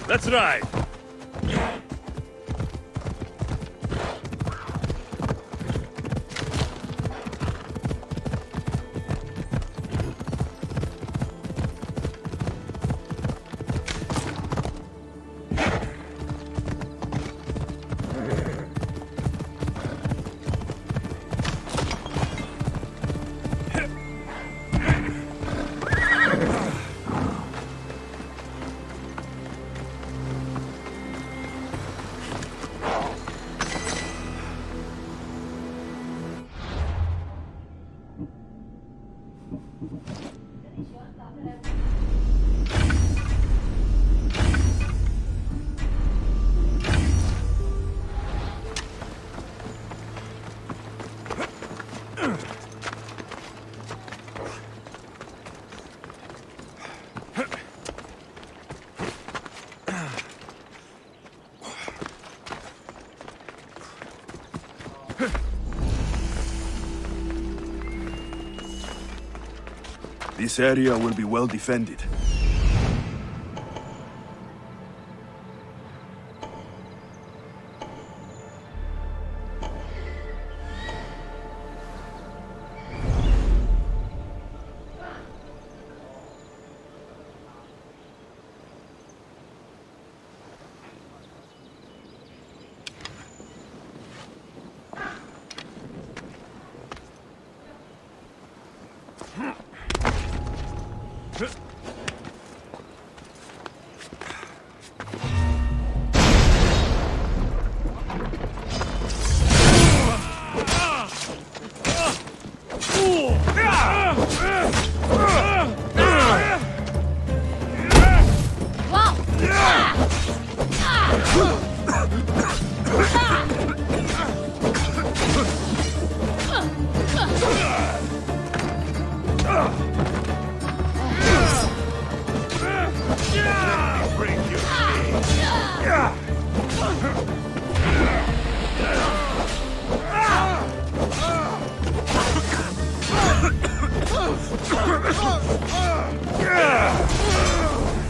Let's ride! This area will be well defended.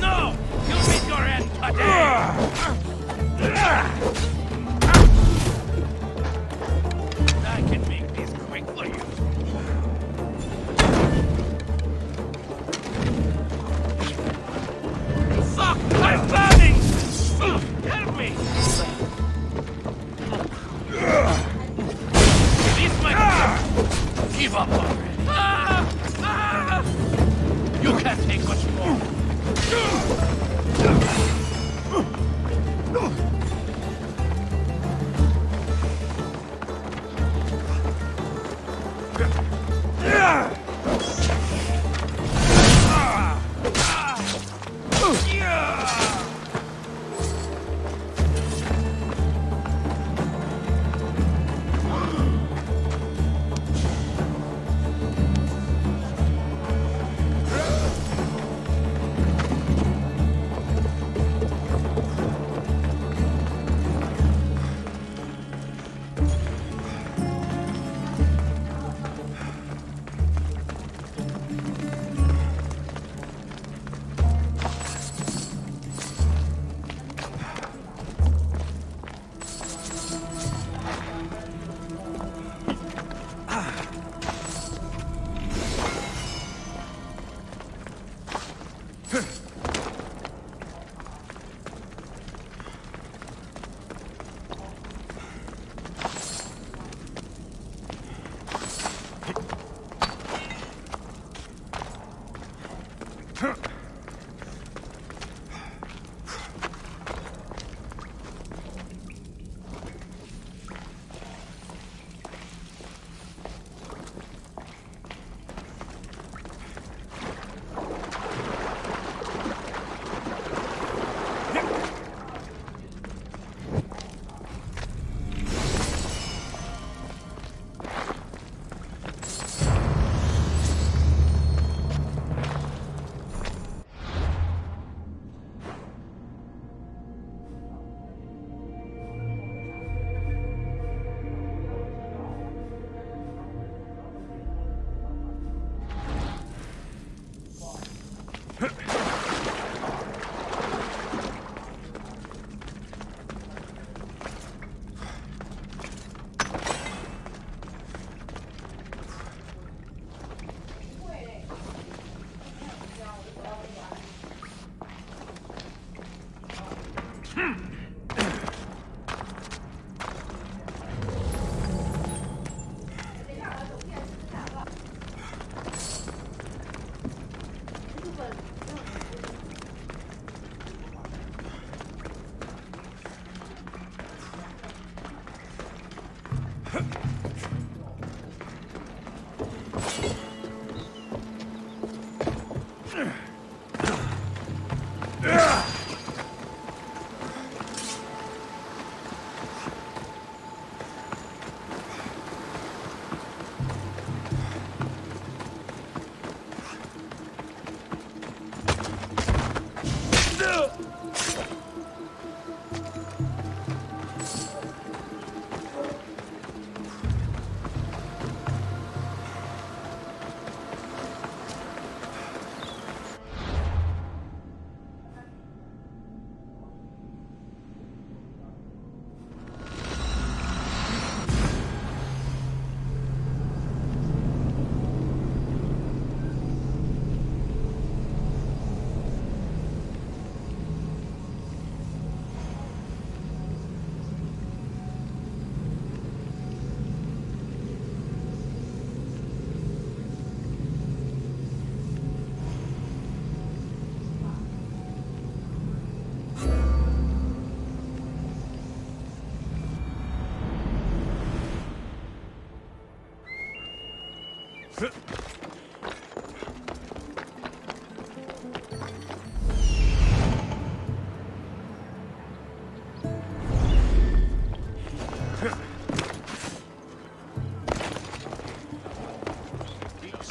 No! You'll meet your end today! I can make this quick for you. Fuck! I'm burning! Help me! This might give up already. You can't take much more.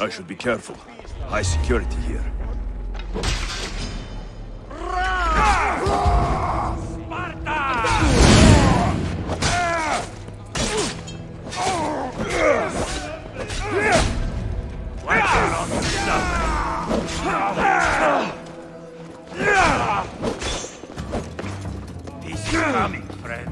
I should be careful. High security here. Coming, friend.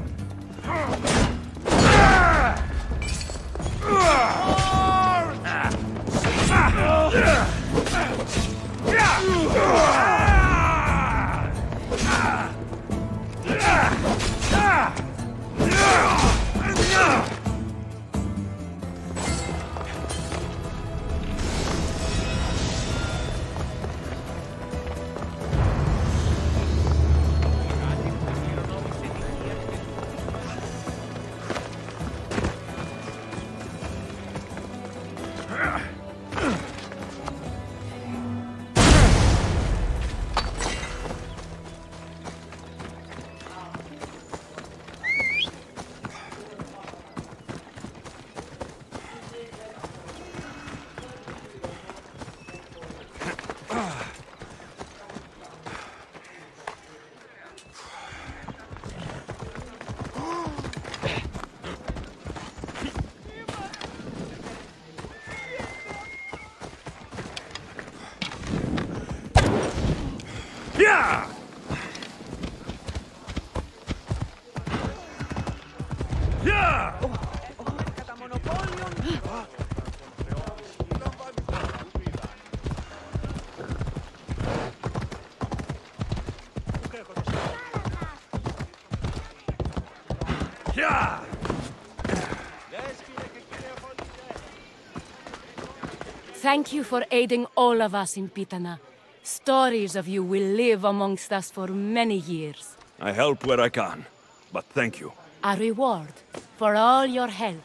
Thank you for aiding all of us in Pitana. Stories of you will live amongst us for many years. I help where I can, but thank you. A reward for all your help.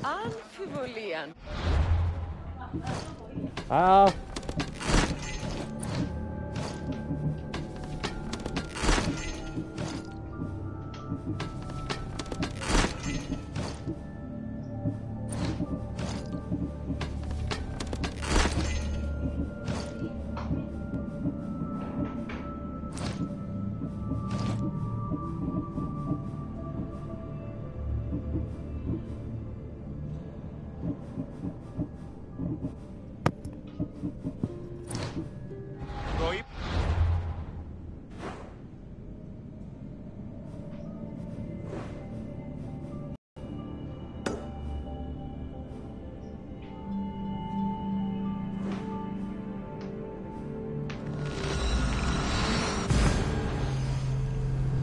Αμφιβολία.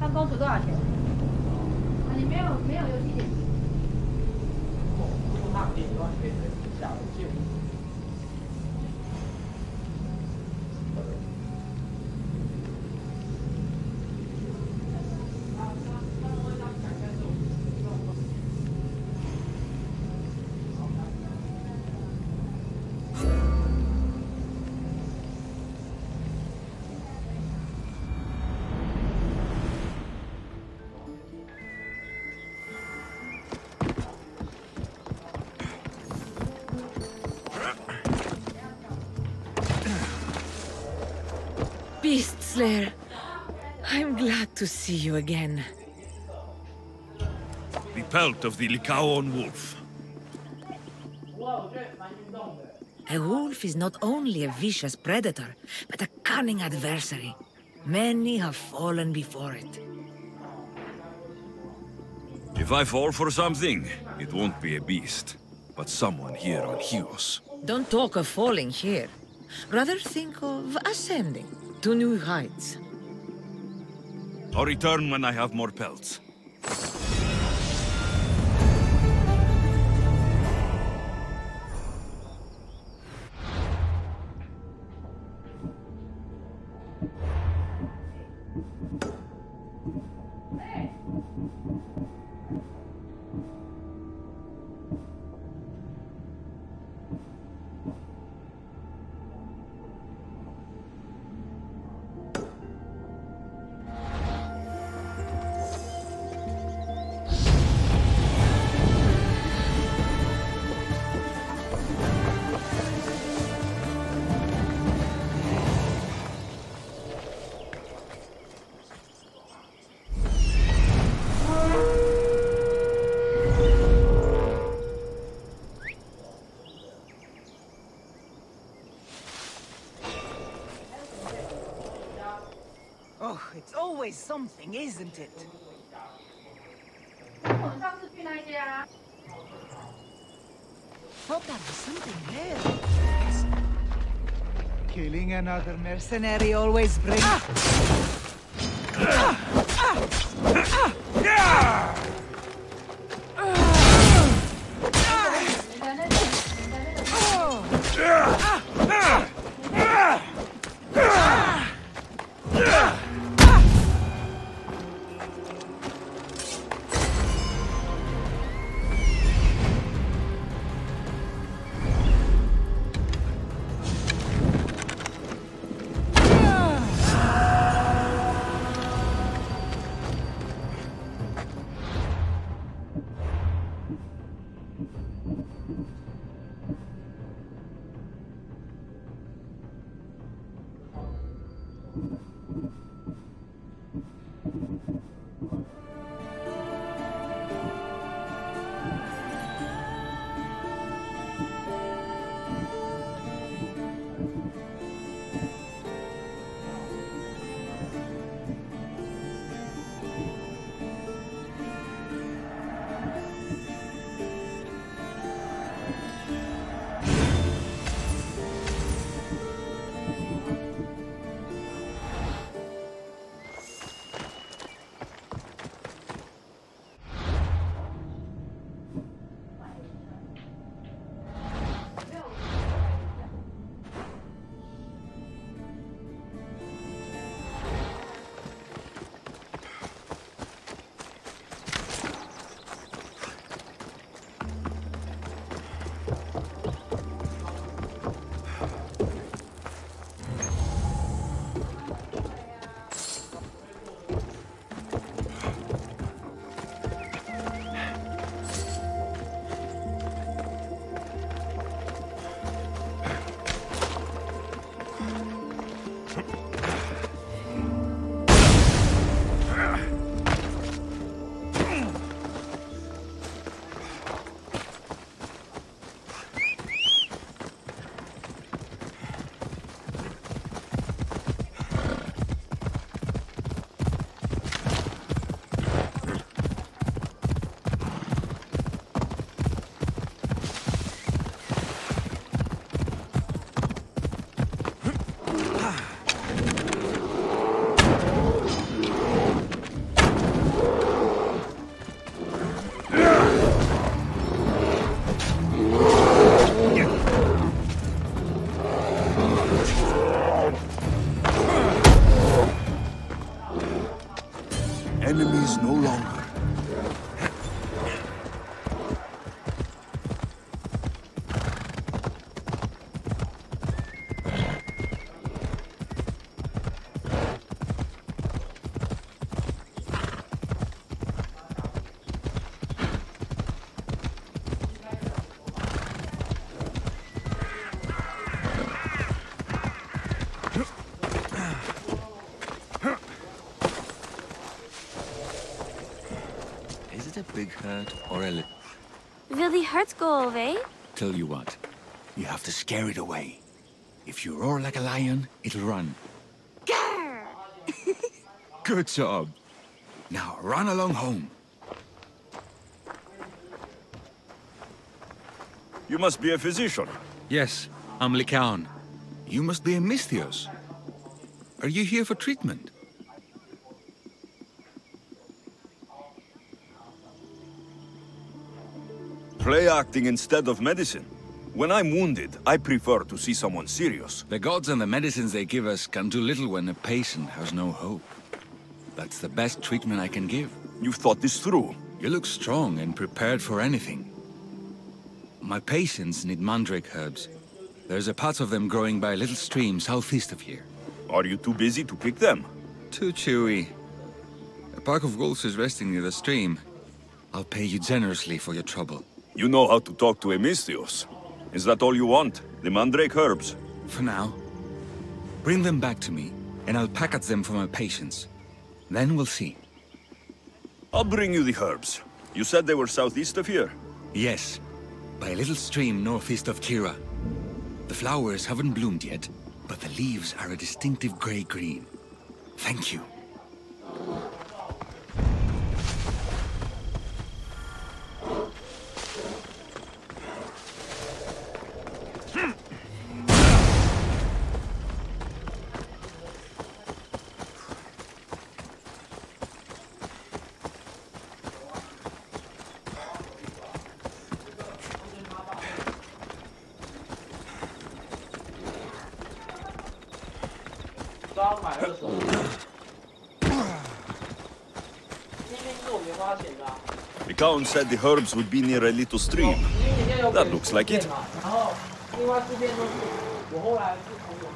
看公主多少钱？啊，你没有游戏点。Beast Slayer, I'm glad to see you again. The pelt of the Lycaon wolf. A wolf is not only a vicious predator, but a cunning adversary. Many have fallen before it. If I fall for something, it won't be a beast, but someone here on Chios. Don't talk of falling here. Rather think of ascending to new heights. I'll return when I have more pelts. always something, isn't it? 我们上次去那一家。 Thought that was something there. Killing another mercenary always brings... Enemies no longer. Big hurt or a little? Will the hurts go away? Tell you what, you have to scare it away. If you roar like a lion, it'll run. Grr! Good job. Now run along home. You must be a physician. Yes, I'm Lycaon. You must be a Misthios. Are you here for treatment? Play acting instead of medicine. When I'm wounded, I prefer to see someone serious. The gods and the medicines they give us can do little when a patient has no hope. That's the best treatment I can give. You've thought this through. You look strong and prepared for anything. My patients need mandrake herbs. There's a patch of them growing by a little stream southeast of here. Are you too busy to pick them? Too chewy. A pack of wolves is resting near the stream. I'll pay you generously for your trouble. You know how to talk to a Misthios. Is that all you want? The mandrake herbs? For now. Bring them back to me, and I'll package them for my patients. Then we'll see. I'll bring you the herbs. You said they were southeast of here? Yes. By a little stream northeast of Kira. The flowers haven't bloomed yet, but the leaves are a distinctive grey-green. Thank you. 都要买2手。明明是我没花钱的啊。 The Count said the herbs would be near a little stream. That looks like it. 然后另外4片都是我后来是从我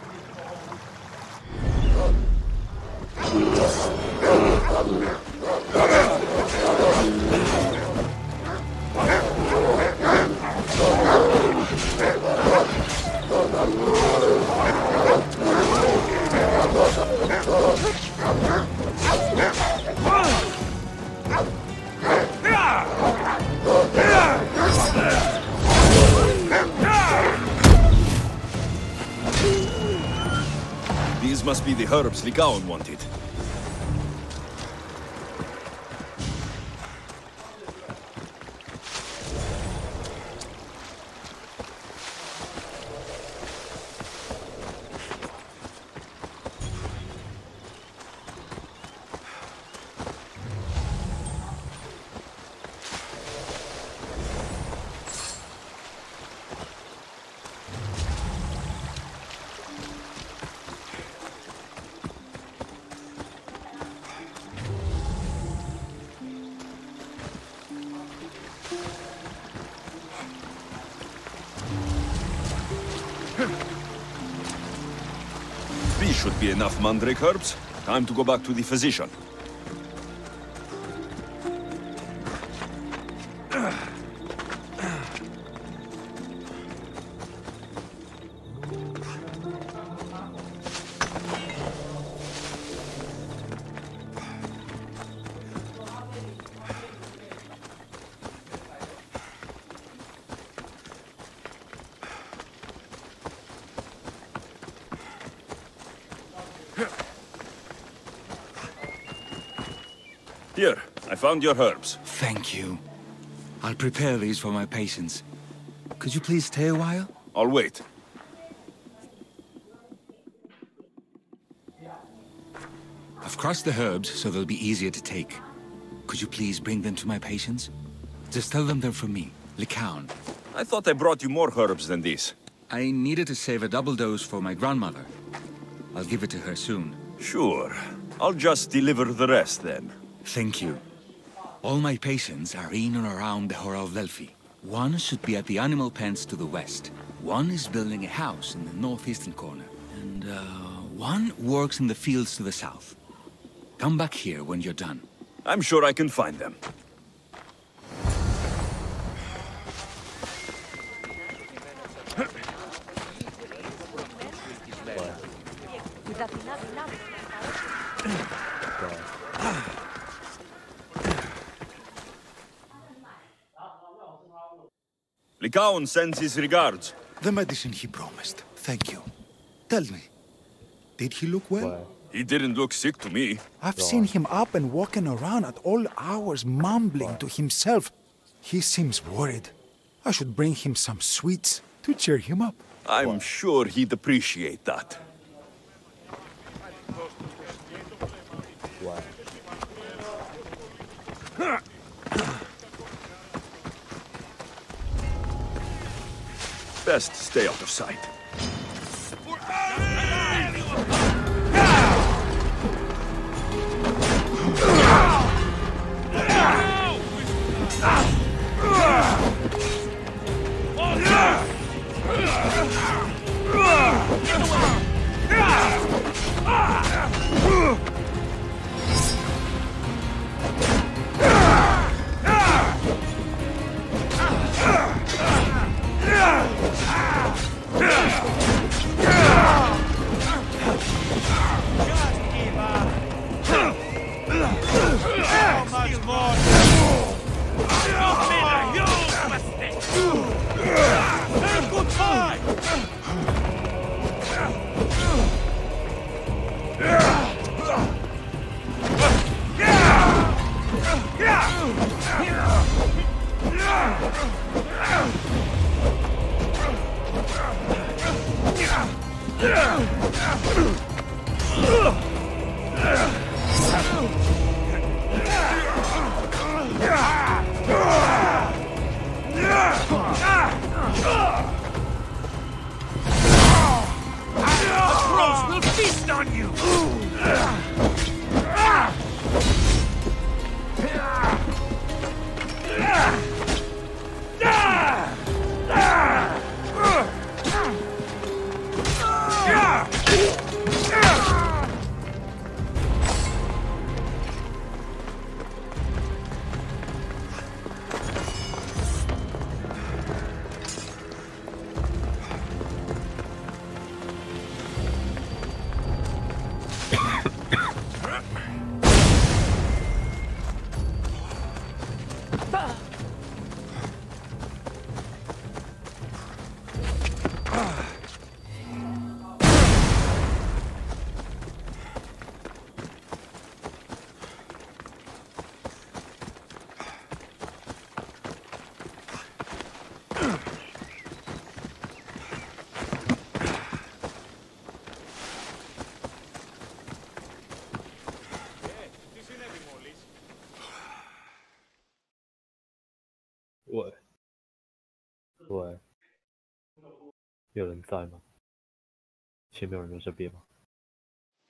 These must be the herbs Licaon wanted. These should be enough mandrake herbs. Time to go back to the physician. Here, I found your herbs. Thank you. I'll prepare these for my patients. Could you please stay a while? I'll wait. I've crushed the herbs so they'll be easier to take. Could you please bring them to my patients? Just tell them they're from me, Licaon. I thought I brought you more herbs than these. I needed to save a double dose for my grandmother. I'll give it to her soon. Sure. I'll just deliver the rest then. Thank you. All my patients are in and around the Hora of Delphi. One should be at the animal pens to the west. One is building a house in the northeastern corner. And, one works in the fields to the south. Come back here when you're done. I'm sure I can find them. Licaon sends his regards. The medicine he promised. Thank you. Tell me, did he look well? He didn't look sick to me. I've seen him up and walking around at all hours, mumbling to himself. He seems worried. I should bring him some sweets to cheer him up. I'm sure he'd appreciate that. Best stay out of sight. crows will feast on you!喂，有人在吗？前面有人在这边吗？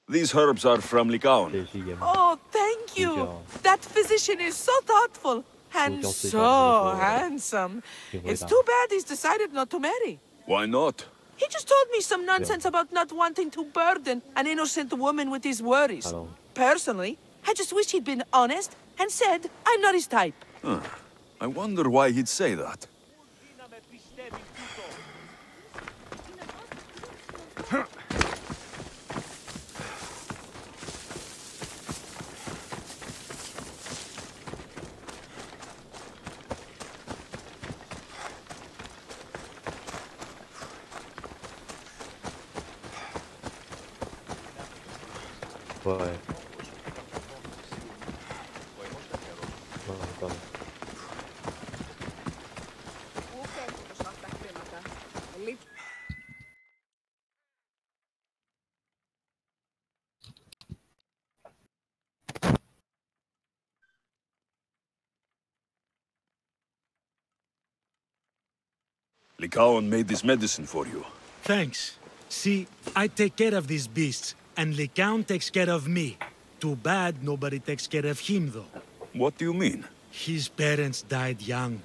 These herbs are from Lycaon. Oh, thank you. That physician is so thoughtful and so handsome. It's too bad he's decided not to marry. Why not? He just told me some nonsense about not wanting to burden an innocent woman with his worries. Personally, I just wish he'd been honest and said I'm not his type. Huh. I wonder why he'd say that.喂，到了。 Lycaon made this medicine for you. Thanks. See, I take care of these beasts, and Lycaon takes care of me. Too bad nobody takes care of him, though. What do you mean? His parents died young.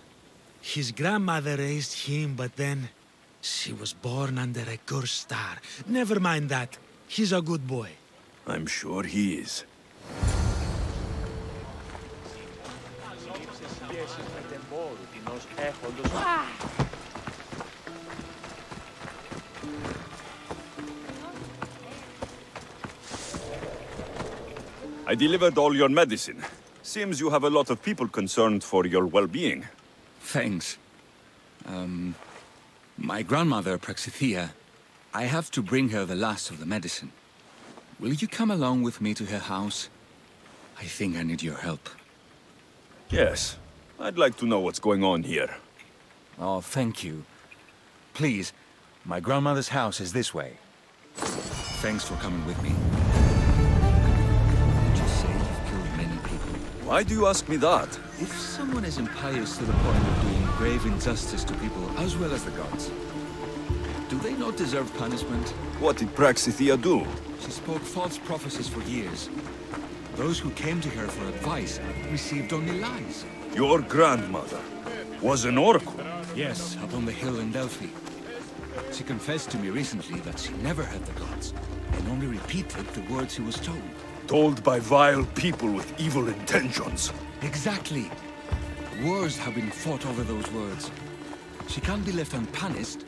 His grandmother raised him, but then... she was born under a cursed star. Never mind that. He's a good boy. I'm sure he is. I delivered all your medicine. Seems you have a lot of people concerned for your well-being. Thanks. My grandmother, Praxithea, I have to bring her the last of the medicine. Will you come along with me to her house? I think I need your help. Yes. I'd like to know what's going on here. Oh, thank you. Please, my grandmother's house is this way. Thanks for coming with me. Just say you've killed many people. Why do you ask me that? If someone is impious to the point of doing grave injustice to people as well as the gods, do they not deserve punishment? What did Praxithea do? She spoke false prophecies for years. Those who came to her for advice received only lies. Your grandmother was an oracle? Yes, up on the hill in Delphi. She confessed to me recently that she never heard the gods, and only repeated the words she was told. Told by vile people with evil intentions. Exactly. Wars have been fought over those words. She can't be left unpunished.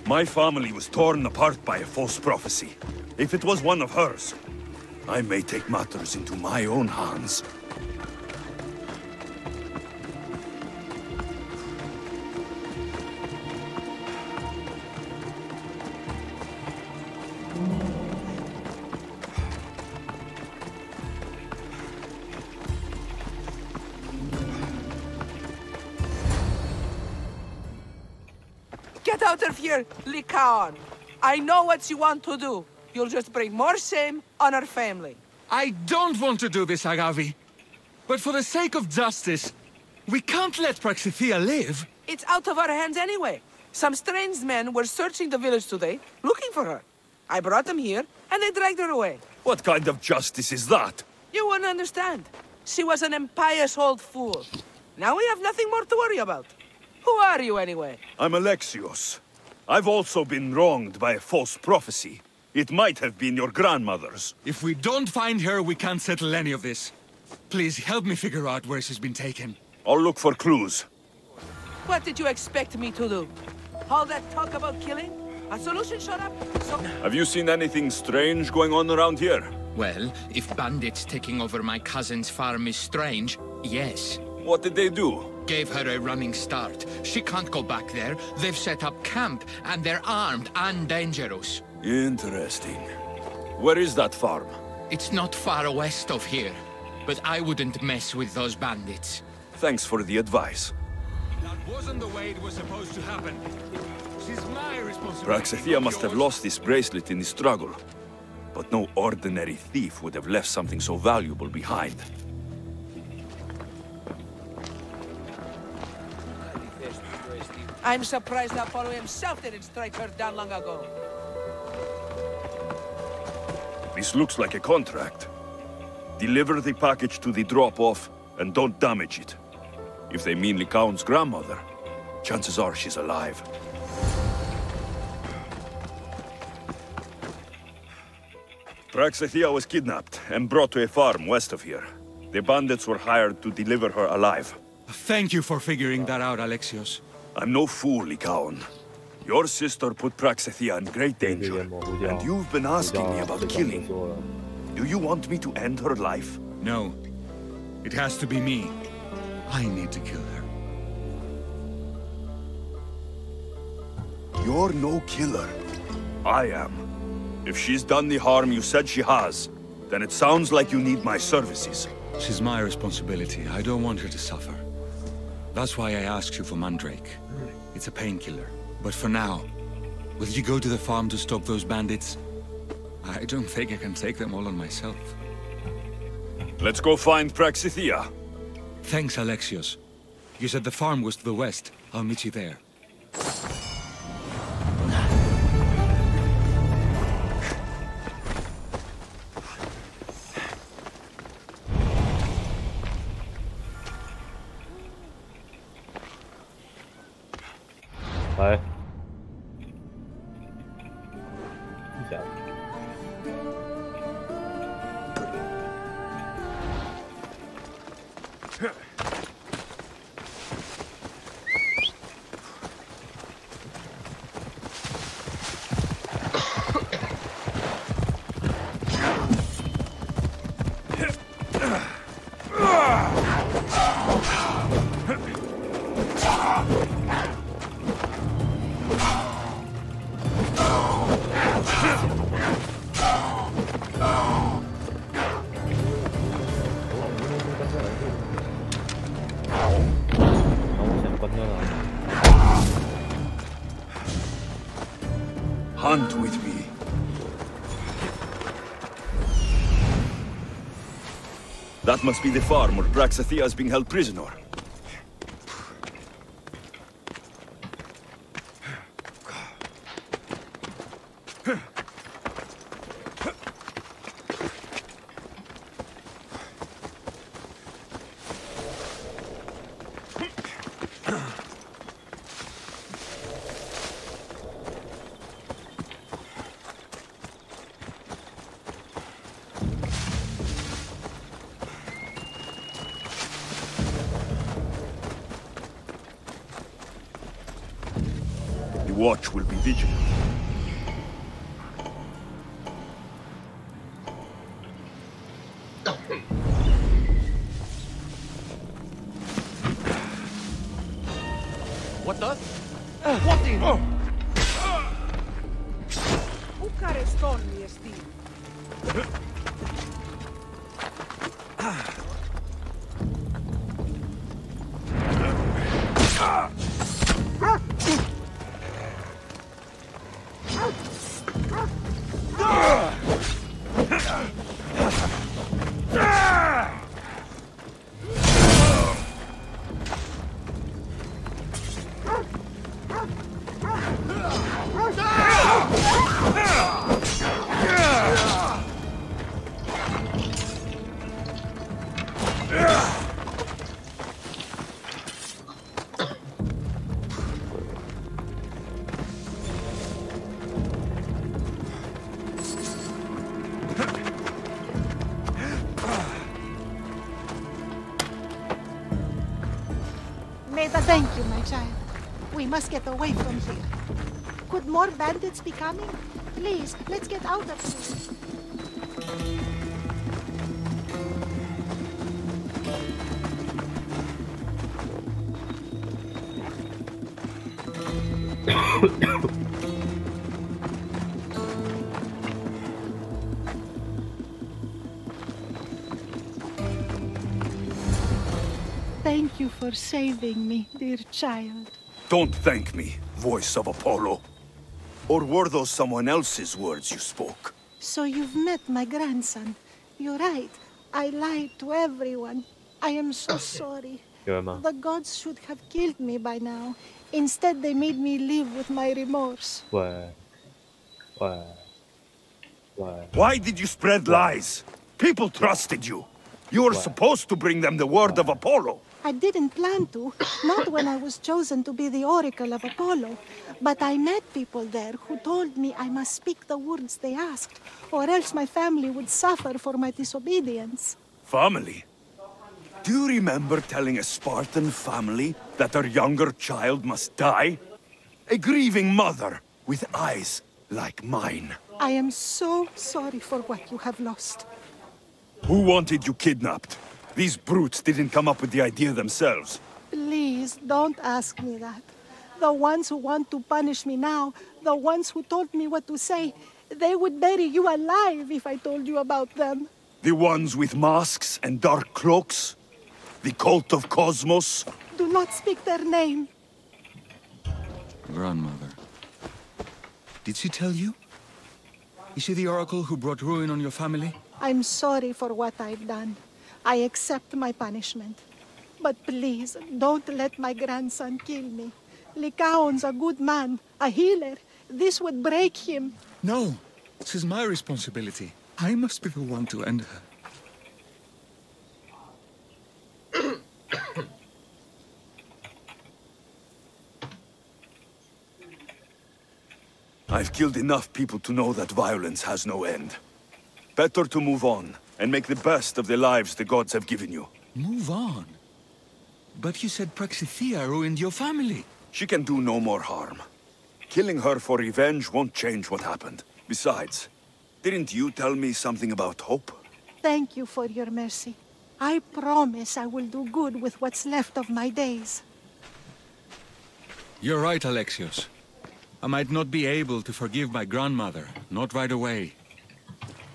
My family was torn apart by a false prophecy. If it was one of hers, I may take matters into my own hands. Get out of here, Lycaon. I know what you want to do. You'll just bring more shame on our family. I don't want to do this, Agavi. But for the sake of justice, we can't let Praxithea live. It's out of our hands anyway. Some strange men were searching the village today, looking for her. I brought them here, and they dragged her away. What kind of justice is that? You won't understand. She was an impious old fool. Now we have nothing more to worry about. Who are you, anyway? I'm Alexios. I've also been wronged by a false prophecy. It might have been your grandmother's. If we don't find her, we can't settle any of this. Please, help me figure out where she's been taken. I'll look for clues. What did you expect me to do? All that talk about killing? A solution showed up, so... Have you seen anything strange going on around here? Well, if bandits taking over my cousin's farm is strange, yes. What did they do? Gave her a running start. She can't go back there. They've set up camp, and they're armed and dangerous. Interesting. Where is that farm? It's not far west of here, but I wouldn't mess with those bandits. Thanks for the advice. That wasn't the way it was supposed to happen. She's my responsibility. Praxithea must have lost this bracelet in the struggle. But no ordinary thief would have left something so valuable behind. I'm surprised Apollo himself didn't strike her down long ago. This looks like a contract. Deliver the package to the drop-off, and don't damage it. If they mean Lycaon's grandmother, chances are she's alive. Praxithea was kidnapped and brought to a farm west of here. The bandits were hired to deliver her alive. Thank you for figuring that out, Alexios. I'm no fool, Lycaon. Your sister put Praxithea in great danger, and you've been asking me about killing. Do you want me to end her life? No. It has to be me. I need to kill her. You're no killer. I am. If she's done the harm you said she has, then it sounds like you need my services. She's my responsibility. I don't want her to suffer. That's why I asked you for Mandrake. It's a painkiller. But for now, will you go to the farm to stop those bandits? I don't think I can take them all on myself. Let's go find Praxithea. Thanks, Alexios. You said the farm was to the west. I'll meet you there. Hi. 一下。Hunt with me. That must be the farm where Praxithea is being held prisoner. The watch will be vigilant. What the? What in? Bukareston este. child. We must get away from here. Could more bandits be coming? Please, let's get out of here. Thank you for saving me, dear child. Don't thank me, voice of Apollo. Or were those someone else's words you spoke? So you've met my grandson. You're right. I lied to everyone. I am so sorry. The gods should have killed me by now. Instead, they made me live with my remorse. Why did you spread lies? People trusted you. You were supposed to bring them the word of Apollo. I didn't plan to, not when I was chosen to be the oracle of Apollo. But I met people there who told me I must speak the words they asked, or else my family would suffer for my disobedience. Family? Do you remember telling a Spartan family that their younger child must die? A grieving mother with eyes like mine. I am so sorry for what you have lost. Who wanted you kidnapped? These brutes didn't come up with the idea themselves. Please, don't ask me that. The ones who want to punish me now, the ones who told me what to say, they would bury you alive if I told you about them. The ones with masks and dark cloaks? The cult of Cosmos? Do not speak their name. Grandmother. Did she tell you? Is she the oracle who brought ruin on your family? I'm sorry for what I've done. I accept my punishment. But please, don't let my grandson kill me. Lycaon's a good man, a healer. This would break him. No, this is my responsibility. I must be the one to end her. I've killed enough people to know that violence has no end. Better to move on, and make the best of the lives the gods have given you. Move on? But you said Praxithea ruined your family. She can do no more harm. Killing her for revenge won't change what happened. Besides, didn't you tell me something about hope? Thank you for your mercy. I promise I will do good with what's left of my days. You're right, Alexios. I might not be able to forgive my grandmother, not right away.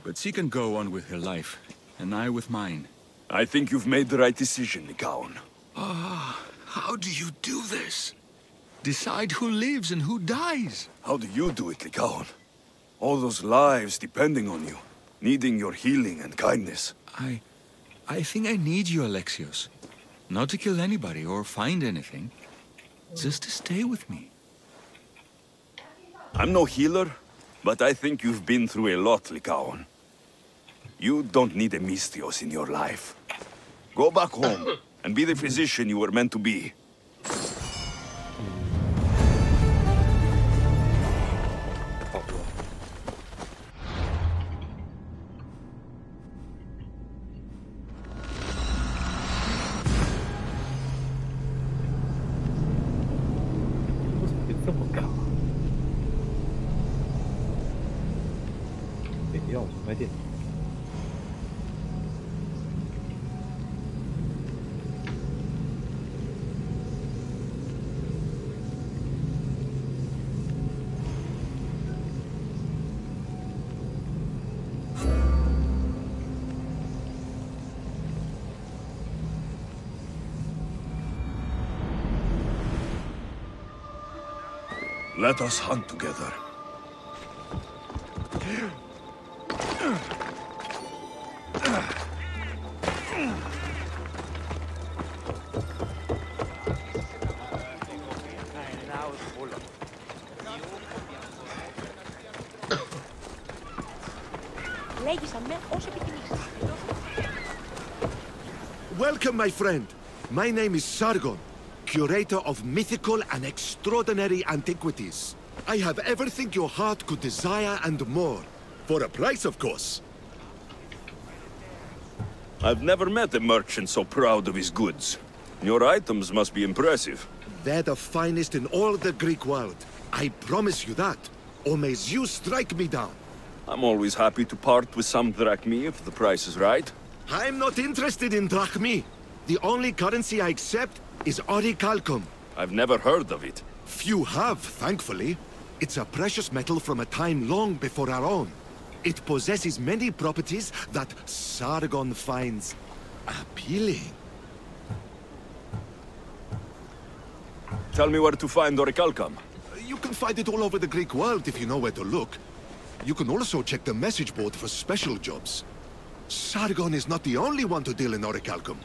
But she can go on with her life, and I with mine. I think you've made the right decision, Lycaon. How do you do this? Decide who lives and who dies? How do you do it, Lycaon? All those lives depending on you, needing your healing and kindness. I think I need you, Alexios. Not to kill anybody or find anything. Just to stay with me. I'm no healer, but I think you've been through a lot, Lycaon. You don't need a Misthios in your life. Go back home, and be the physician you were meant to be. Let us hunt together. Welcome, my friend. My name is Sargon, curator of mythical and extraordinary antiquities. I have everything your heart could desire and more. For a price, of course. I've never met a merchant so proud of his goods. Your items must be impressive. They're the finest in all the Greek world. I promise you that. Or may Zeus strike me down. I'm always happy to part with some drachmi if the price is right. I'm not interested in drachmi. The only currency I accept is orichalcum. I've never heard of it. Few have, thankfully. It's a precious metal from a time long before our own. It possesses many properties that Sargon finds appealing. Tell me where to find orichalcum. You can find it all over the Greek world if you know where to look. You can also check the message board for special jobs. Sargon is not the only one to deal in orichalcum.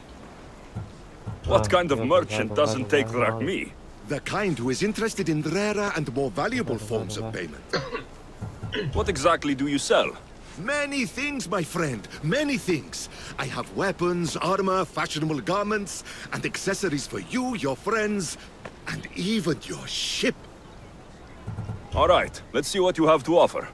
What kind of merchant doesn't take drachmi? The kind who is interested in rarer and more valuable forms of payment. What exactly do you sell? Many things, my friend. Many things. I have weapons, armor, fashionable garments, and accessories for you, your friends, and even your ship. All right, let's see what you have to offer.